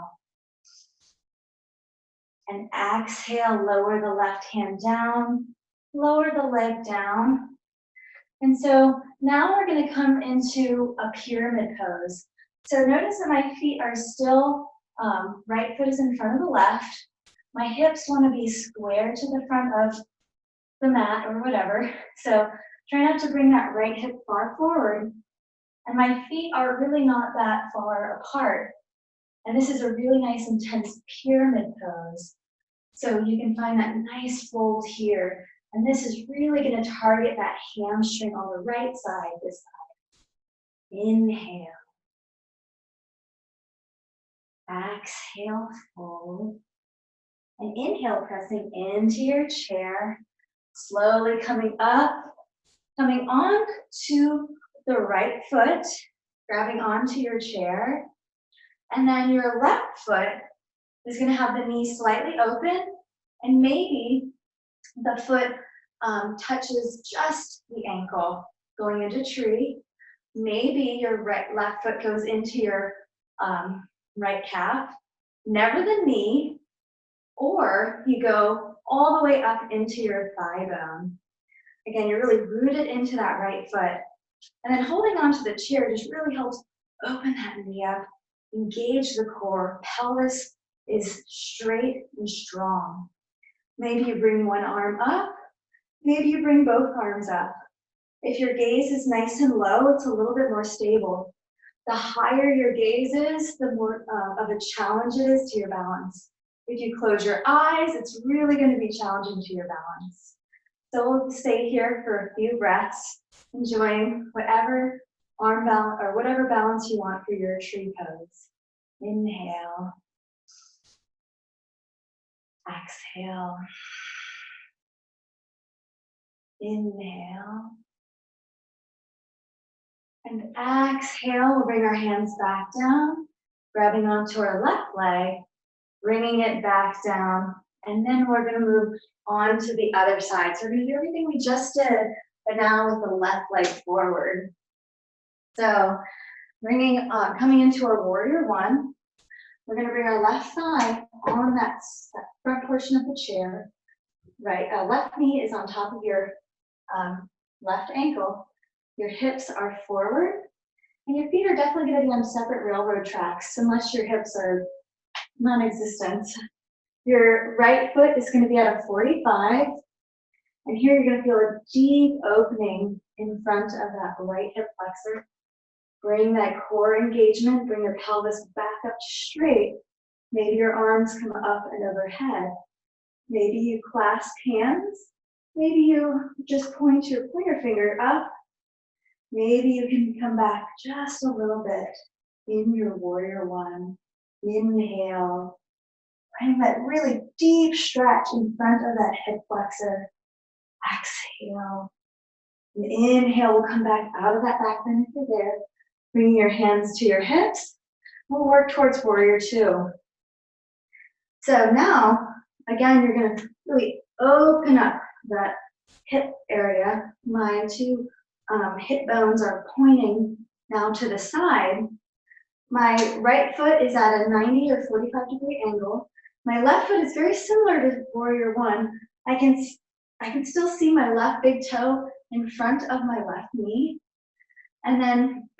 And exhale, lower the left hand down, lower the leg down. And so now we're going to come into a pyramid pose. So notice that my feet are still, right foot is in front of the left. My hips want to be square to the front of the mat or whatever. So try not to bring that right hip far forward. And my feet are really not that far apart. And this is a really nice intense pyramid pose. So you can find that nice fold here. And this is really going to target that hamstring on the right side this side. Inhale. Exhale, fold. And inhale, pressing into your chair. Slowly coming up, coming on to the right foot, grabbing onto your chair. And then your left foot is going to have the knee slightly open, and maybe the foot touches just the ankle, going into tree. Maybe your left foot goes into your right calf, never the knee, or you go all the way up into your thigh bone. Again, you're really rooted into that right foot. And then holding onto the chair just really helps open that knee up, engage the core. Pelvis is straight and strong. Maybe you bring one arm up, maybe you bring both arms up. If your gaze is nice and low, it's a little bit more stable. The higher your gaze is, the more of a challenge it is to your balance. If you close your eyes, it's really going to be challenging to your balance. So we'll stay here for a few breaths, enjoying whatever arm balance or whatever balance you want for your tree pose. Inhale. Exhale. Inhale. And exhale, we'll bring our hands back down, grabbing onto our left leg, bringing it back down, and then we're going to move on to the other side. So we're going to do everything we just did, but now with the left leg forward. So coming into our warrior one, we're going to bring our left thigh on that front portion of the chair. Right, left knee is on top of your left ankle. Your hips are forward, and your feet are definitely going to be on separate railroad tracks, unless your hips are non-existent. Your right foot is going to be at a 45, and here you're going to feel a deep opening in front of that right hip flexor. Bring that core engagement, bring your pelvis back up straight. Maybe your arms come up and overhead. Maybe you clasp hands. Maybe you just point your pointer finger up. Maybe you can come back just a little bit in your warrior one. Inhale. Bring that really deep stretch in front of that hip flexor. Exhale. And inhale, we'll come back out of that back bend if you're there. Bringing your hands to your hips. We'll work towards warrior two. So now, again, you're going to really open up that hip area. My two hip bones are pointing now to the side. My right foot is at a 90 or 45 degree angle. My left foot is very similar to warrior one. I can still see my left big toe in front of my left knee. And then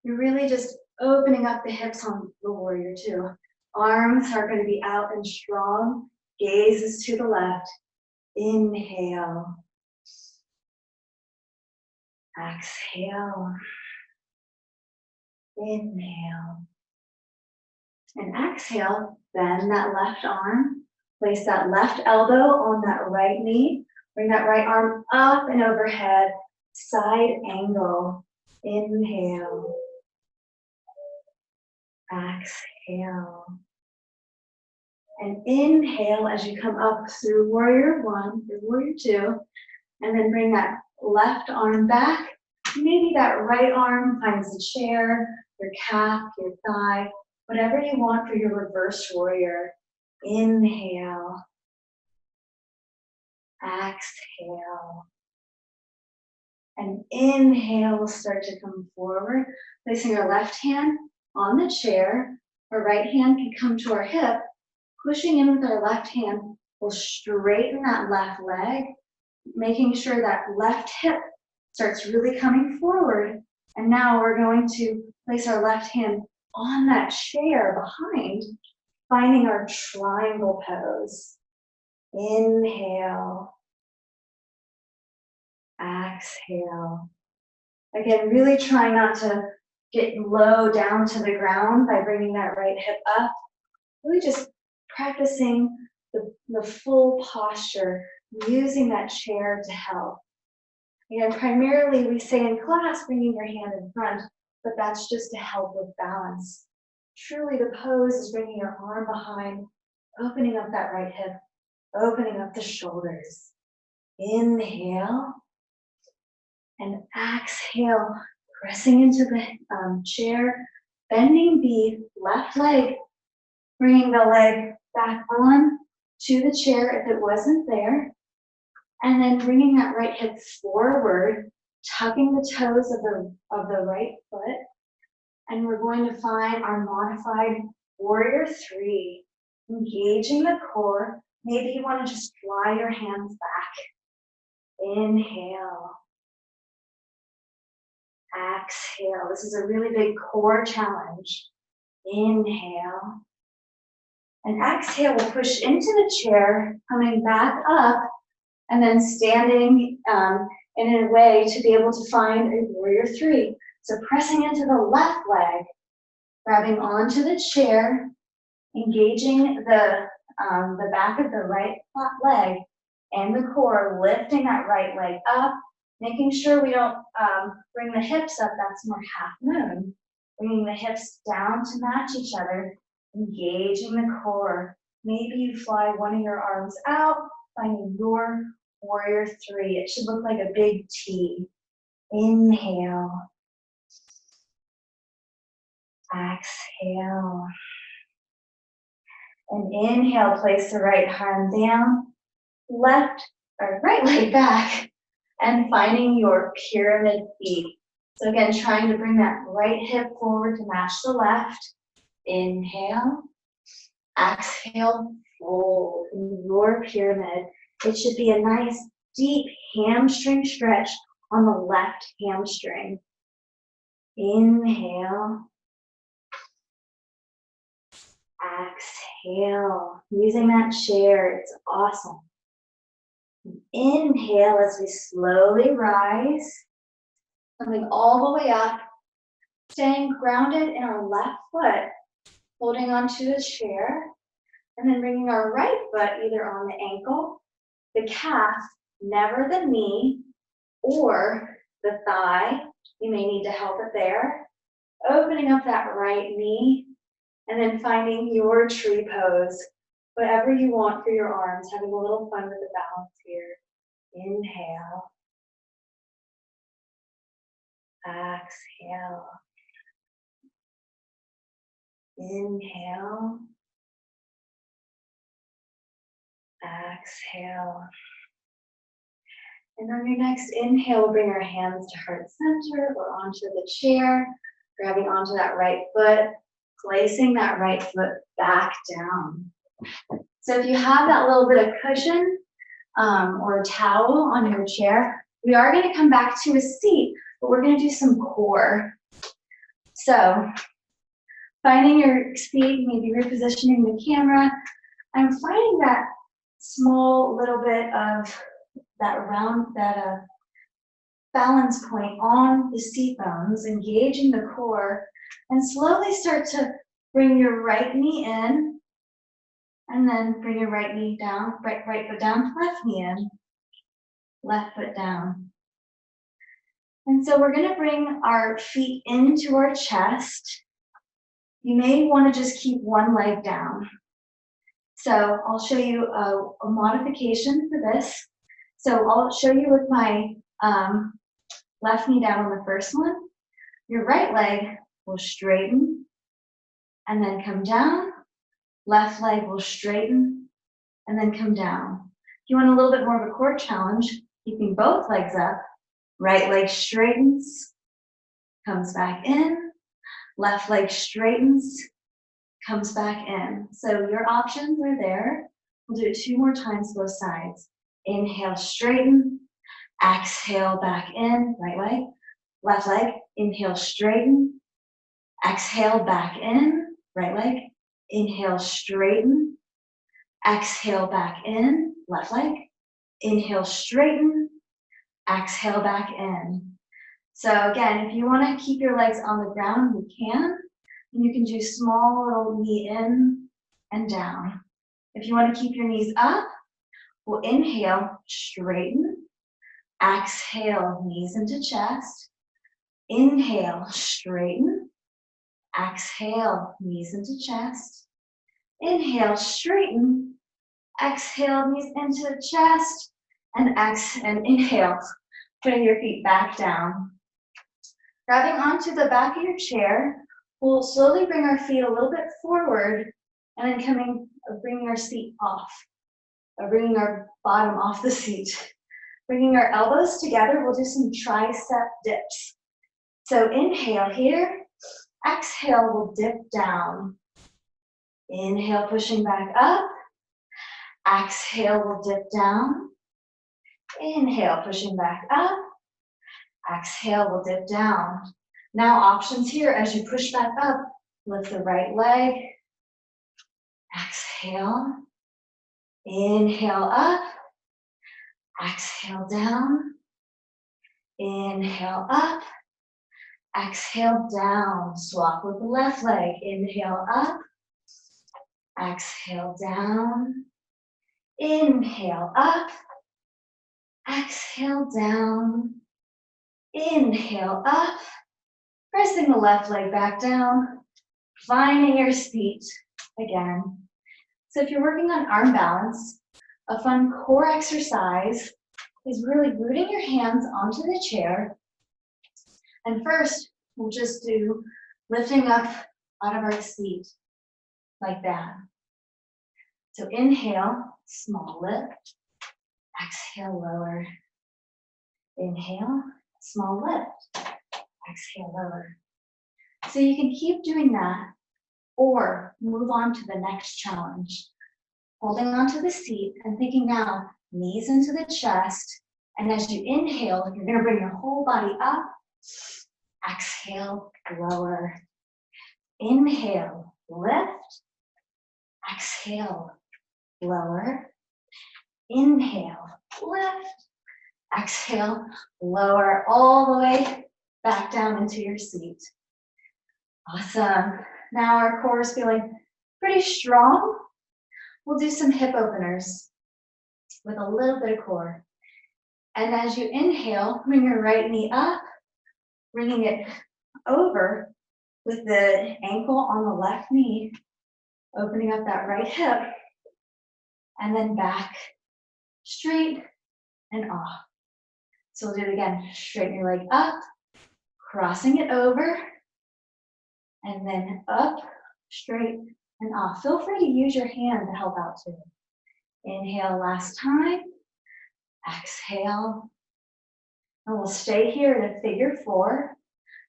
you're really just opening up the hips on the warrior two. Arms are going to be out and strong. Gaze is to the left. Inhale. Exhale. Inhale. And exhale, bend that left arm. Place that left elbow on that right knee. Bring that right arm up and overhead. Side angle. Inhale. Exhale. And inhale as you come up through warrior one, through warrior two, and then bring that left arm back. Maybe that right arm finds a chair, your calf, your thigh, whatever you want for your reverse warrior. Inhale. Exhale. And inhale, we'll start to come forward, placing our left hand on the chair. Our right hand can come to our hip. Pushing in with our left hand, we'll straighten that left leg, making sure that left hip starts really coming forward. And now we're going to place our left hand on that chair behind, finding our triangle pose. Inhale. Exhale. Again, really try not to get low down to the ground by bringing that right hip up. Really just practicing the full posture, using that chair to help. Again, primarily we say in class, bringing your hand in front, but that's just to help with balance. Truly the pose is bringing your arm behind, opening up that right hip, opening up the shoulders. Inhale. And exhale, pressing into the chair, bending the left leg, bringing the leg back on to the chair if it wasn't there, and then bringing that right hip forward, tucking the toes of the right foot, and we're going to find our modified warrior three, engaging the core. Maybe you want to just fly your hands back. Inhale. Exhale. This is a really big core challenge. Inhale. And exhale, we'll push into the chair, coming back up, and then standing in a way to be able to find a warrior three. So pressing into the left leg, grabbing onto the chair, engaging the back of the right flat leg and the core, lifting that right leg up, making sure we don't bring the hips up, that's more half moon. Bringing the hips down to match each other, engaging the core. Maybe you fly one of your arms out, finding your warrior three. It should look like a big T. Inhale. Exhale. And inhale, place the right arm down, left or right leg back, and finding your pyramid feet. So again, trying to bring that right hip forward to match the left. Inhale. Exhale, fold in your pyramid. It should be a nice deep hamstring stretch on the left hamstring. Inhale. Exhale. Using that chair, it's awesome. Inhale as we slowly rise, coming all the way up, staying grounded in our left foot, holding onto the chair, and then bringing our right foot either on the ankle, the calf, never the knee, or the thigh. You may need to help it there. Opening up that right knee, and then finding your tree pose. Whatever you want for your arms, having a little fun with the balance here. Inhale. Exhale. Inhale. Exhale. And on your next inhale, we'll bring our hands to heart center or onto the chair, grabbing onto that right foot, placing that right foot back down. So if you have that little bit of cushion or a towel on your chair, we are going to come back to a seat, but we're going to do some core. So finding your seat, maybe repositioning the camera. I'm finding that small little bit of that balance point on the seat bones, engaging the core, and slowly start to bring your right knee in, and then bring your right knee down, right foot down, left knee in, left foot down. And so we're going to bring our feet into our chest. You may want to just keep one leg down. So I'll show you a modification for this. So I'll show you with my left knee down on the first one. Your right leg will straighten and then come down. Left leg will straighten and then come down. If you want a little bit more of a core challenge, keeping both legs up. Right leg straightens, comes back in. Left leg straightens, comes back in. So your options are there. We'll do it 2 more times, both sides. Inhale, straighten. Exhale, back in. Right leg. Left leg. Inhale, straighten. Exhale, back in. Right leg. Inhale, straighten. Exhale, back in. Left leg. Inhale, straighten. Exhale, back in. So again, if you want to keep your legs on the ground, you can. And you can do small little knee in and down. If you want to keep your knees up, we'll inhale, straighten. Exhale, knees into chest. Inhale, straighten. Exhale, knees into chest. Inhale, straighten. Exhale, knees into chest. And inhale, putting your feet back down. Grabbing onto the back of your chair, we'll slowly bring our feet a little bit forward and then bringing our seat off, or bringing our bottom off the seat. Bringing our elbows together, we'll do some tricep dips. So inhale here, exhale, we'll dip down. Inhale, pushing back up. Exhale, we'll dip down. Inhale, pushing back up. Exhale, we'll dip down. Now options here as you push back up, lift the right leg. Exhale. Inhale up. Exhale down. Inhale up. Exhale down. Swap with the left leg. Inhale up. Exhale down. Inhale up. Exhale down. Inhale up. Pressing the left leg back down. Finding your feet again. So if you're working on arm balance, a fun core exercise is really rooting your hands onto the chair. And first, we'll just do lifting up out of our seat, like that. So inhale, small lift. Exhale, lower. Inhale, small lift. Exhale, lower. So you can keep doing that or move on to the next challenge. Holding onto the seat and thinking now, knees into the chest. And as you inhale, you're gonna bring your whole body up. Exhale, lower. Inhale, lift. Exhale, lower. Inhale, lift. Exhale, lower all the way back down into your seat. Awesome. Now our core is feeling pretty strong. We'll do some hip openers with a little bit of core. And as you inhale, bring your right knee up, bringing it over with the ankle on the left knee, opening up that right hip, and then back, straight, and off. So we'll do it again. Straighten your leg up, crossing it over, and then up, straight, and off. Feel free to use your hand to help out too. Inhale last time. Exhale. And we'll stay here in a figure four.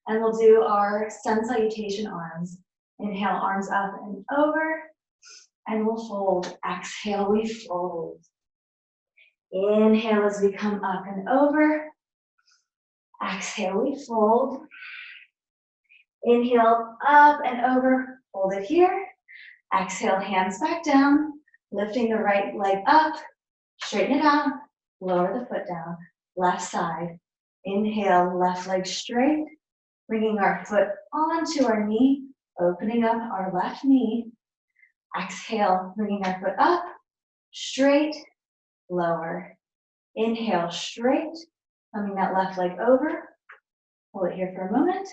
And we'll do our sun salutation arms. Inhale, arms up and over. And we'll fold. Exhale, we fold. Inhale as we come up and over. Exhale, we fold. Inhale, up and over. Hold it here. Exhale, hands back down. Lifting the right leg up. Straighten it out. Lower the foot down. Left side. Inhale, left leg straight. Bringing our foot onto our knee. Opening up our left knee. Exhale, bringing our foot up. Straight. Lower. Inhale, straight. Coming that left leg over. Hold it here for a moment.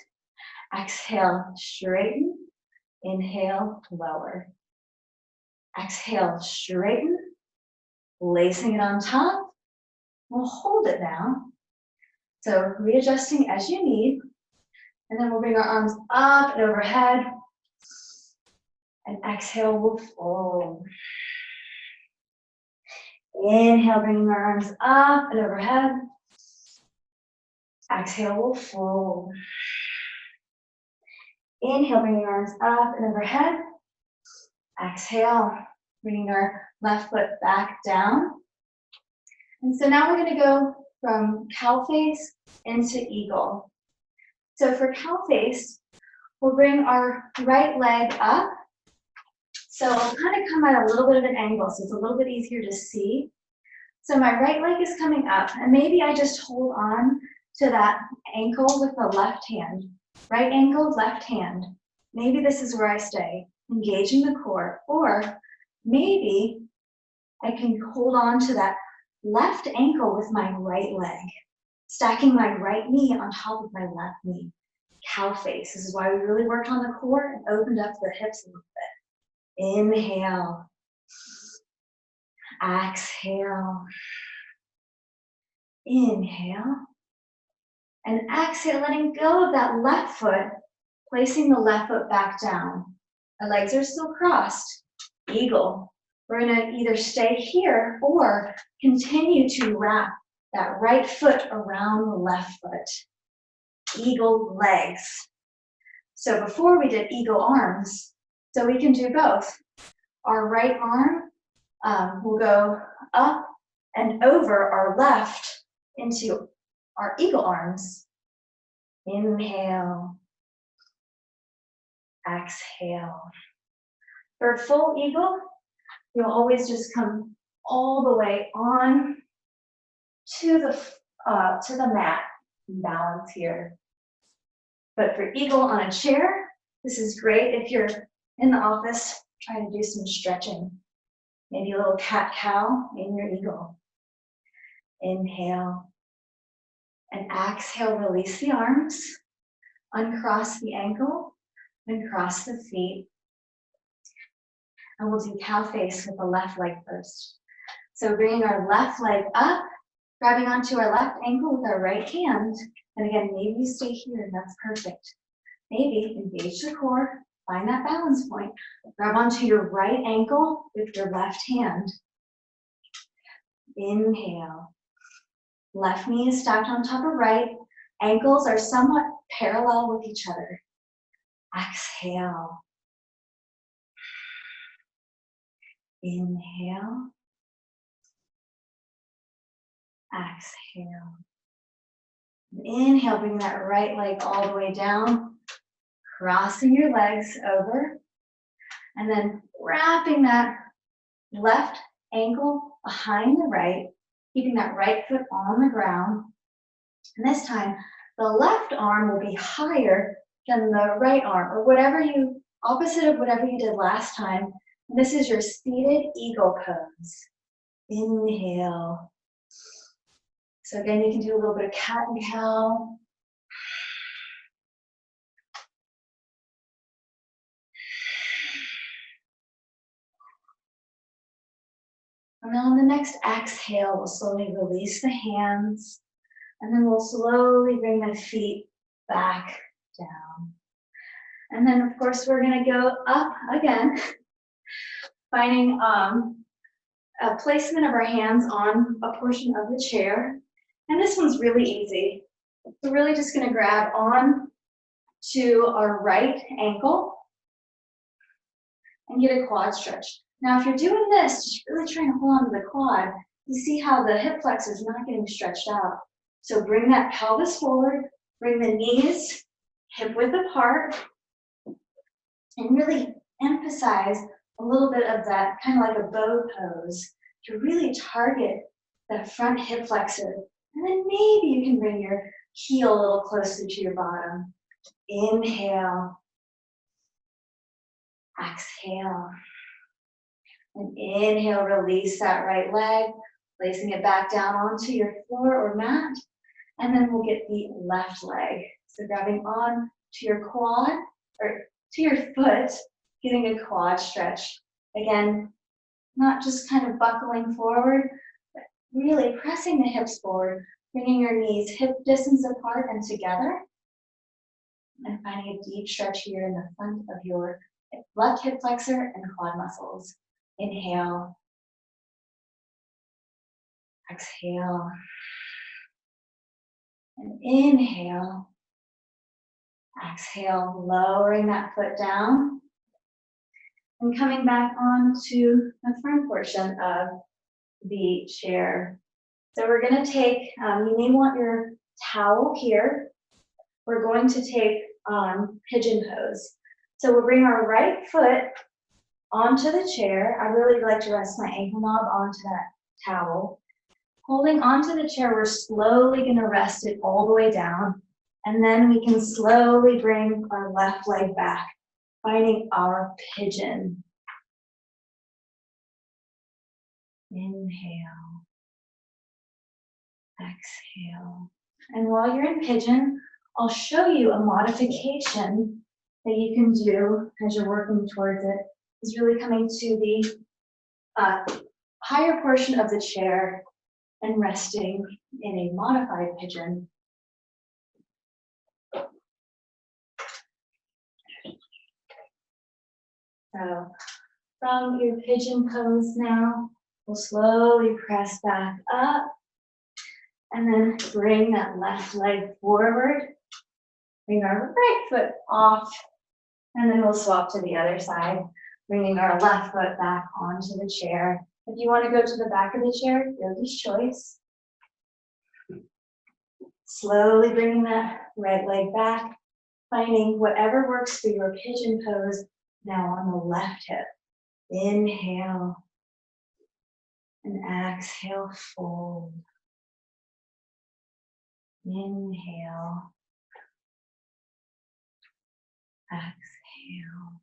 Exhale, straighten. Inhale, lower. Exhale, straighten. Lacing it on top. We'll hold it now. So readjusting as you need. And then we'll bring our arms up and overhead. And exhale, we'll fold. Inhale, bringing our arms up and overhead. Exhale, we'll fold. Inhale, bringing our arms up and overhead. Exhale, bringing our left foot back down. And so now we're going to go from cow face into eagle. So for cow face, we'll bring our right leg up. So I'll kind of come at a little bit of an angle, so it's a little bit easier to see. So my right leg is coming up, and maybe I just hold on to that ankle with the left hand. Right ankle, left hand. Maybe this is where I stay, engaging the core. Or maybe I can hold on to that left ankle with my right leg, stacking my right knee on top of my left knee. Cow face. This is why we really worked on the core and opened up the hips a little bit. Inhale. Exhale. Inhale. And exhale, letting go of that left foot, placing the left foot back down. Our legs are still crossed. Eagle. We're going to either stay here or continue to wrap that right foot around the left foot. Eagle legs. So before we did eagle arms, so we can do both. Our right arm will go up and over our left into our eagle arms. Inhale. Exhale. For full eagle, you'll always just come all the way on to the mat. balance here. But for eagle on a chair, this is great if you're in the office trying to do some stretching. Maybe a little cat-cow in your eagle. Inhale. And exhale, release the arms. Uncross the ankle and cross the feet. And we'll do cow face with the left leg first. So bringing our left leg up, grabbing onto our left ankle with our right hand. And again, maybe you stay here, that's perfect. Maybe engage the core, find that balance point. Grab onto your right ankle with your left hand. Inhale. Left knee is stacked on top of right. Ankles are somewhat parallel with each other. Exhale. Inhale. Exhale. Inhale, bring that right leg all the way down, crossing your legs over, and then wrapping that left ankle behind the right, keeping that right foot on the ground. And this time, the left arm will be higher than the right arm, or whatever you, opposite of whatever you did last time. And this is your seated eagle pose. Inhale. So again, you can do a little bit of cat and cow. And then on the next exhale, we'll slowly release the hands. And then we'll slowly bring the feet back down. And then, of course, we're going to go up again, finding a placement of our hands on a portion of the chair. And this one's really easy. We're really just going to grab on to our right ankle and get a quad stretch. Now, if you're doing this, just really trying to hold on to the quad, you see how the hip flexor is not getting stretched out. So bring that pelvis forward, bring the knees hip width apart, and really emphasize a little bit of that kind of like a bow pose to really target that front hip flexor. And then maybe you can bring your heel a little closer to your bottom. Inhale. Exhale. And inhale, release that right leg, placing it back down onto your floor or mat. And then we'll get the left leg. So grabbing on to your quad, or to your foot, getting a quad stretch. Again, not just kind of buckling forward, but really pressing the hips forward, bringing your knees hip distance apart and together. And finding a deep stretch here in the front of your left hip flexor and quad muscles. Inhale. Exhale. And inhale. Exhale, lowering that foot down. And coming back onto the front portion of the chair. So we're going to take, you may want your towel here. We're going to take pigeon pose. So we'll bring our right foot onto the chair. I really like to rest my ankle knob onto that towel. Holding onto the chair, we're slowly going to rest it all the way down. And then we can slowly bring our left leg back, finding our pigeon. Inhale. Exhale. And while you're in pigeon, I'll show you a modification that you can do as you're working towards it. Is really coming to the higher portion of the chair and resting in a modified pigeon. So from your pigeon pose now, we'll slowly press back up and then bring that left leg forward. Bring our right foot off, and then we'll swap to the other side, bringing our left foot back onto the chair. If you want to go to the back of the chair, yogi's choice. Slowly bringing that right leg back, finding whatever works for your pigeon pose now on the left hip. Inhale and exhale, fold. Inhale. Exhale.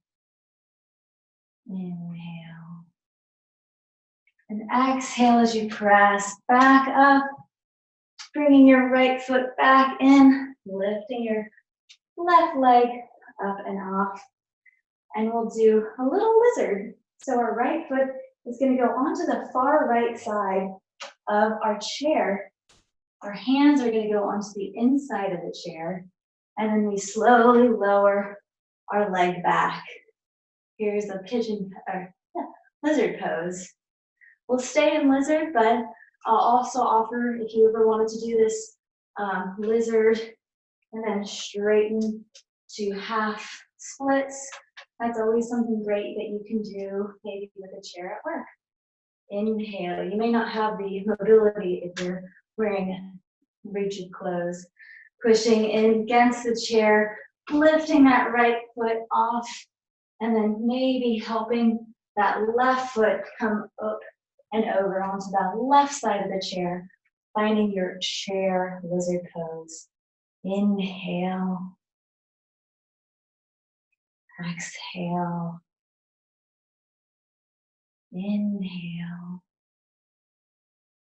Inhale. And exhale as you press back up, bringing your right foot back in, lifting your left leg up and off. And we'll do a little lizard. So our right foot is going to go onto the far right side of our chair. Our hands are going to go onto the inside of the chair. And then we slowly lower our leg back. Here's a lizard pose. We'll stay in lizard, but I'll also offer, if you ever wanted to do this lizard and then straighten to half splits, that's always something great that you can do maybe with a chair at work. Inhale. You may not have the mobility if you're wearing rigid clothes. Pushing in against the chair, lifting that right foot off, and then maybe helping that left foot come up and over onto that left side of the chair, finding your chair lizard pose. Inhale. Exhale. Inhale.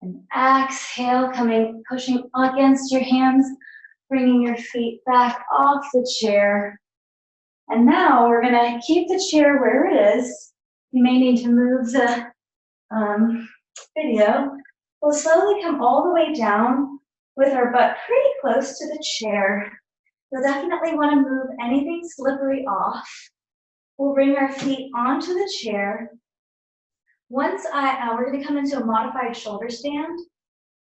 And exhale, pushing against your hands, bringing your feet back off the chair. And now we're gonna keep the chair where it is. You may need to move the video. We'll slowly come all the way down with our butt pretty close to the chair. You'll definitely want to move anything slippery off. We'll bring our feet onto the chair. We're going to come into a modified shoulder stand.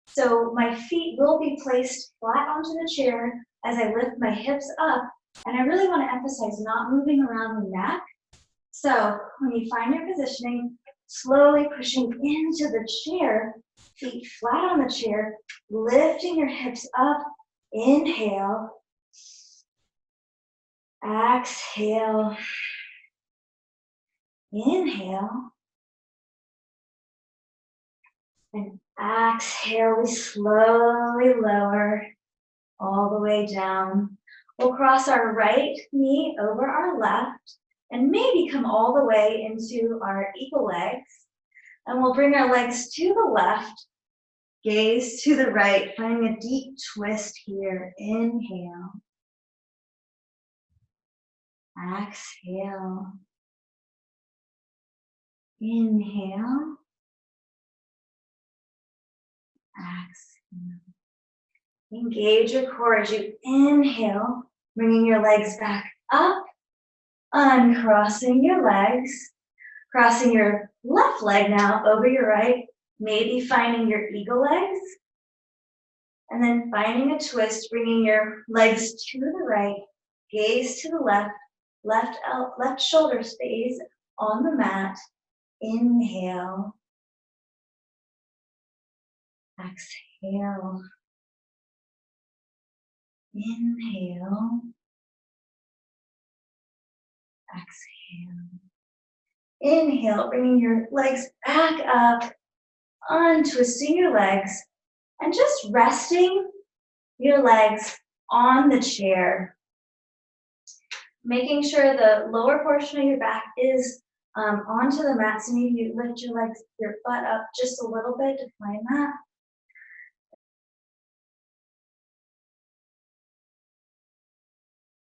So my feet will be placed flat onto the chair as I lift my hips up. And I really want to emphasize not moving around the neck. So when you find your positioning, slowly pushing into the chair, feet flat on the chair, lifting your hips up. Inhale. Exhale. Inhale. And exhale, we slowly lower all the way down. We'll cross our right knee over our left and maybe come all the way into our eagle legs. And we'll bring our legs to the left, gaze to the right, finding a deep twist here. Inhale. Exhale. Inhale. Exhale. Engage your core as you inhale, bringing your legs back up, uncrossing your legs, crossing your left leg now over your right, maybe finding your eagle legs, and then finding a twist, bringing your legs to the right, gaze to the left, left shoulder stays on the mat. Inhale. Exhale. Inhale. Exhale. Inhale, bringing your legs back up, untwisting your legs, and just resting your legs on the chair. Making sure the lower portion of your back is onto the mat, so maybe you lift your legs, your butt up just a little bit to find that.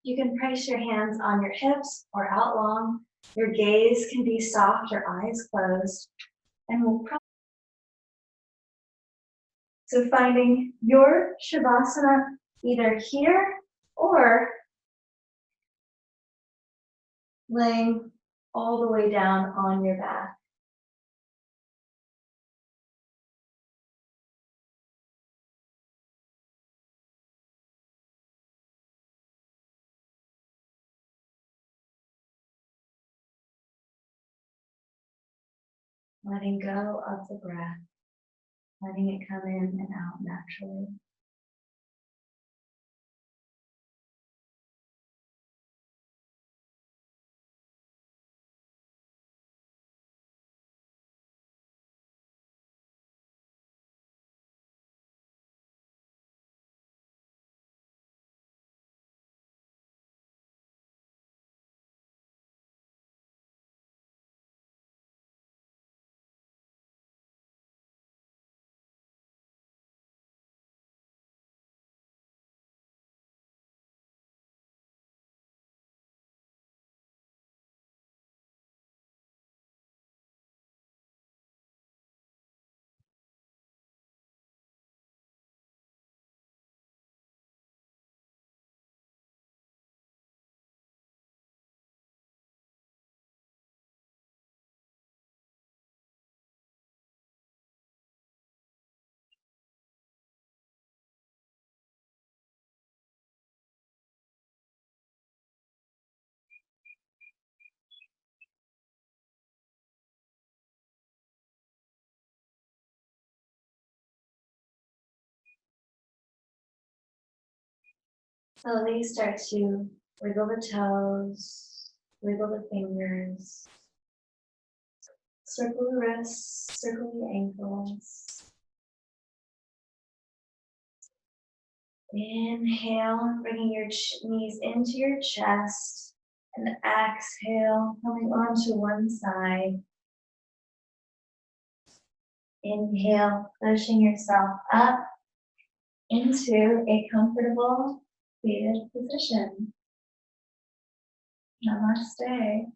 You can place your hands on your hips or out long. Your gaze can be soft or eyes closed. And so finding your Shavasana either here or laying all the way down on your back. Letting go of the breath, letting it come in and out naturally. Slowly start to wiggle the toes, wiggle the fingers, circle the wrists, circle the ankles. Inhale, bringing your knees into your chest, and exhale, coming onto one side. Inhale, pushing yourself up into a comfortable seated position. Namaste.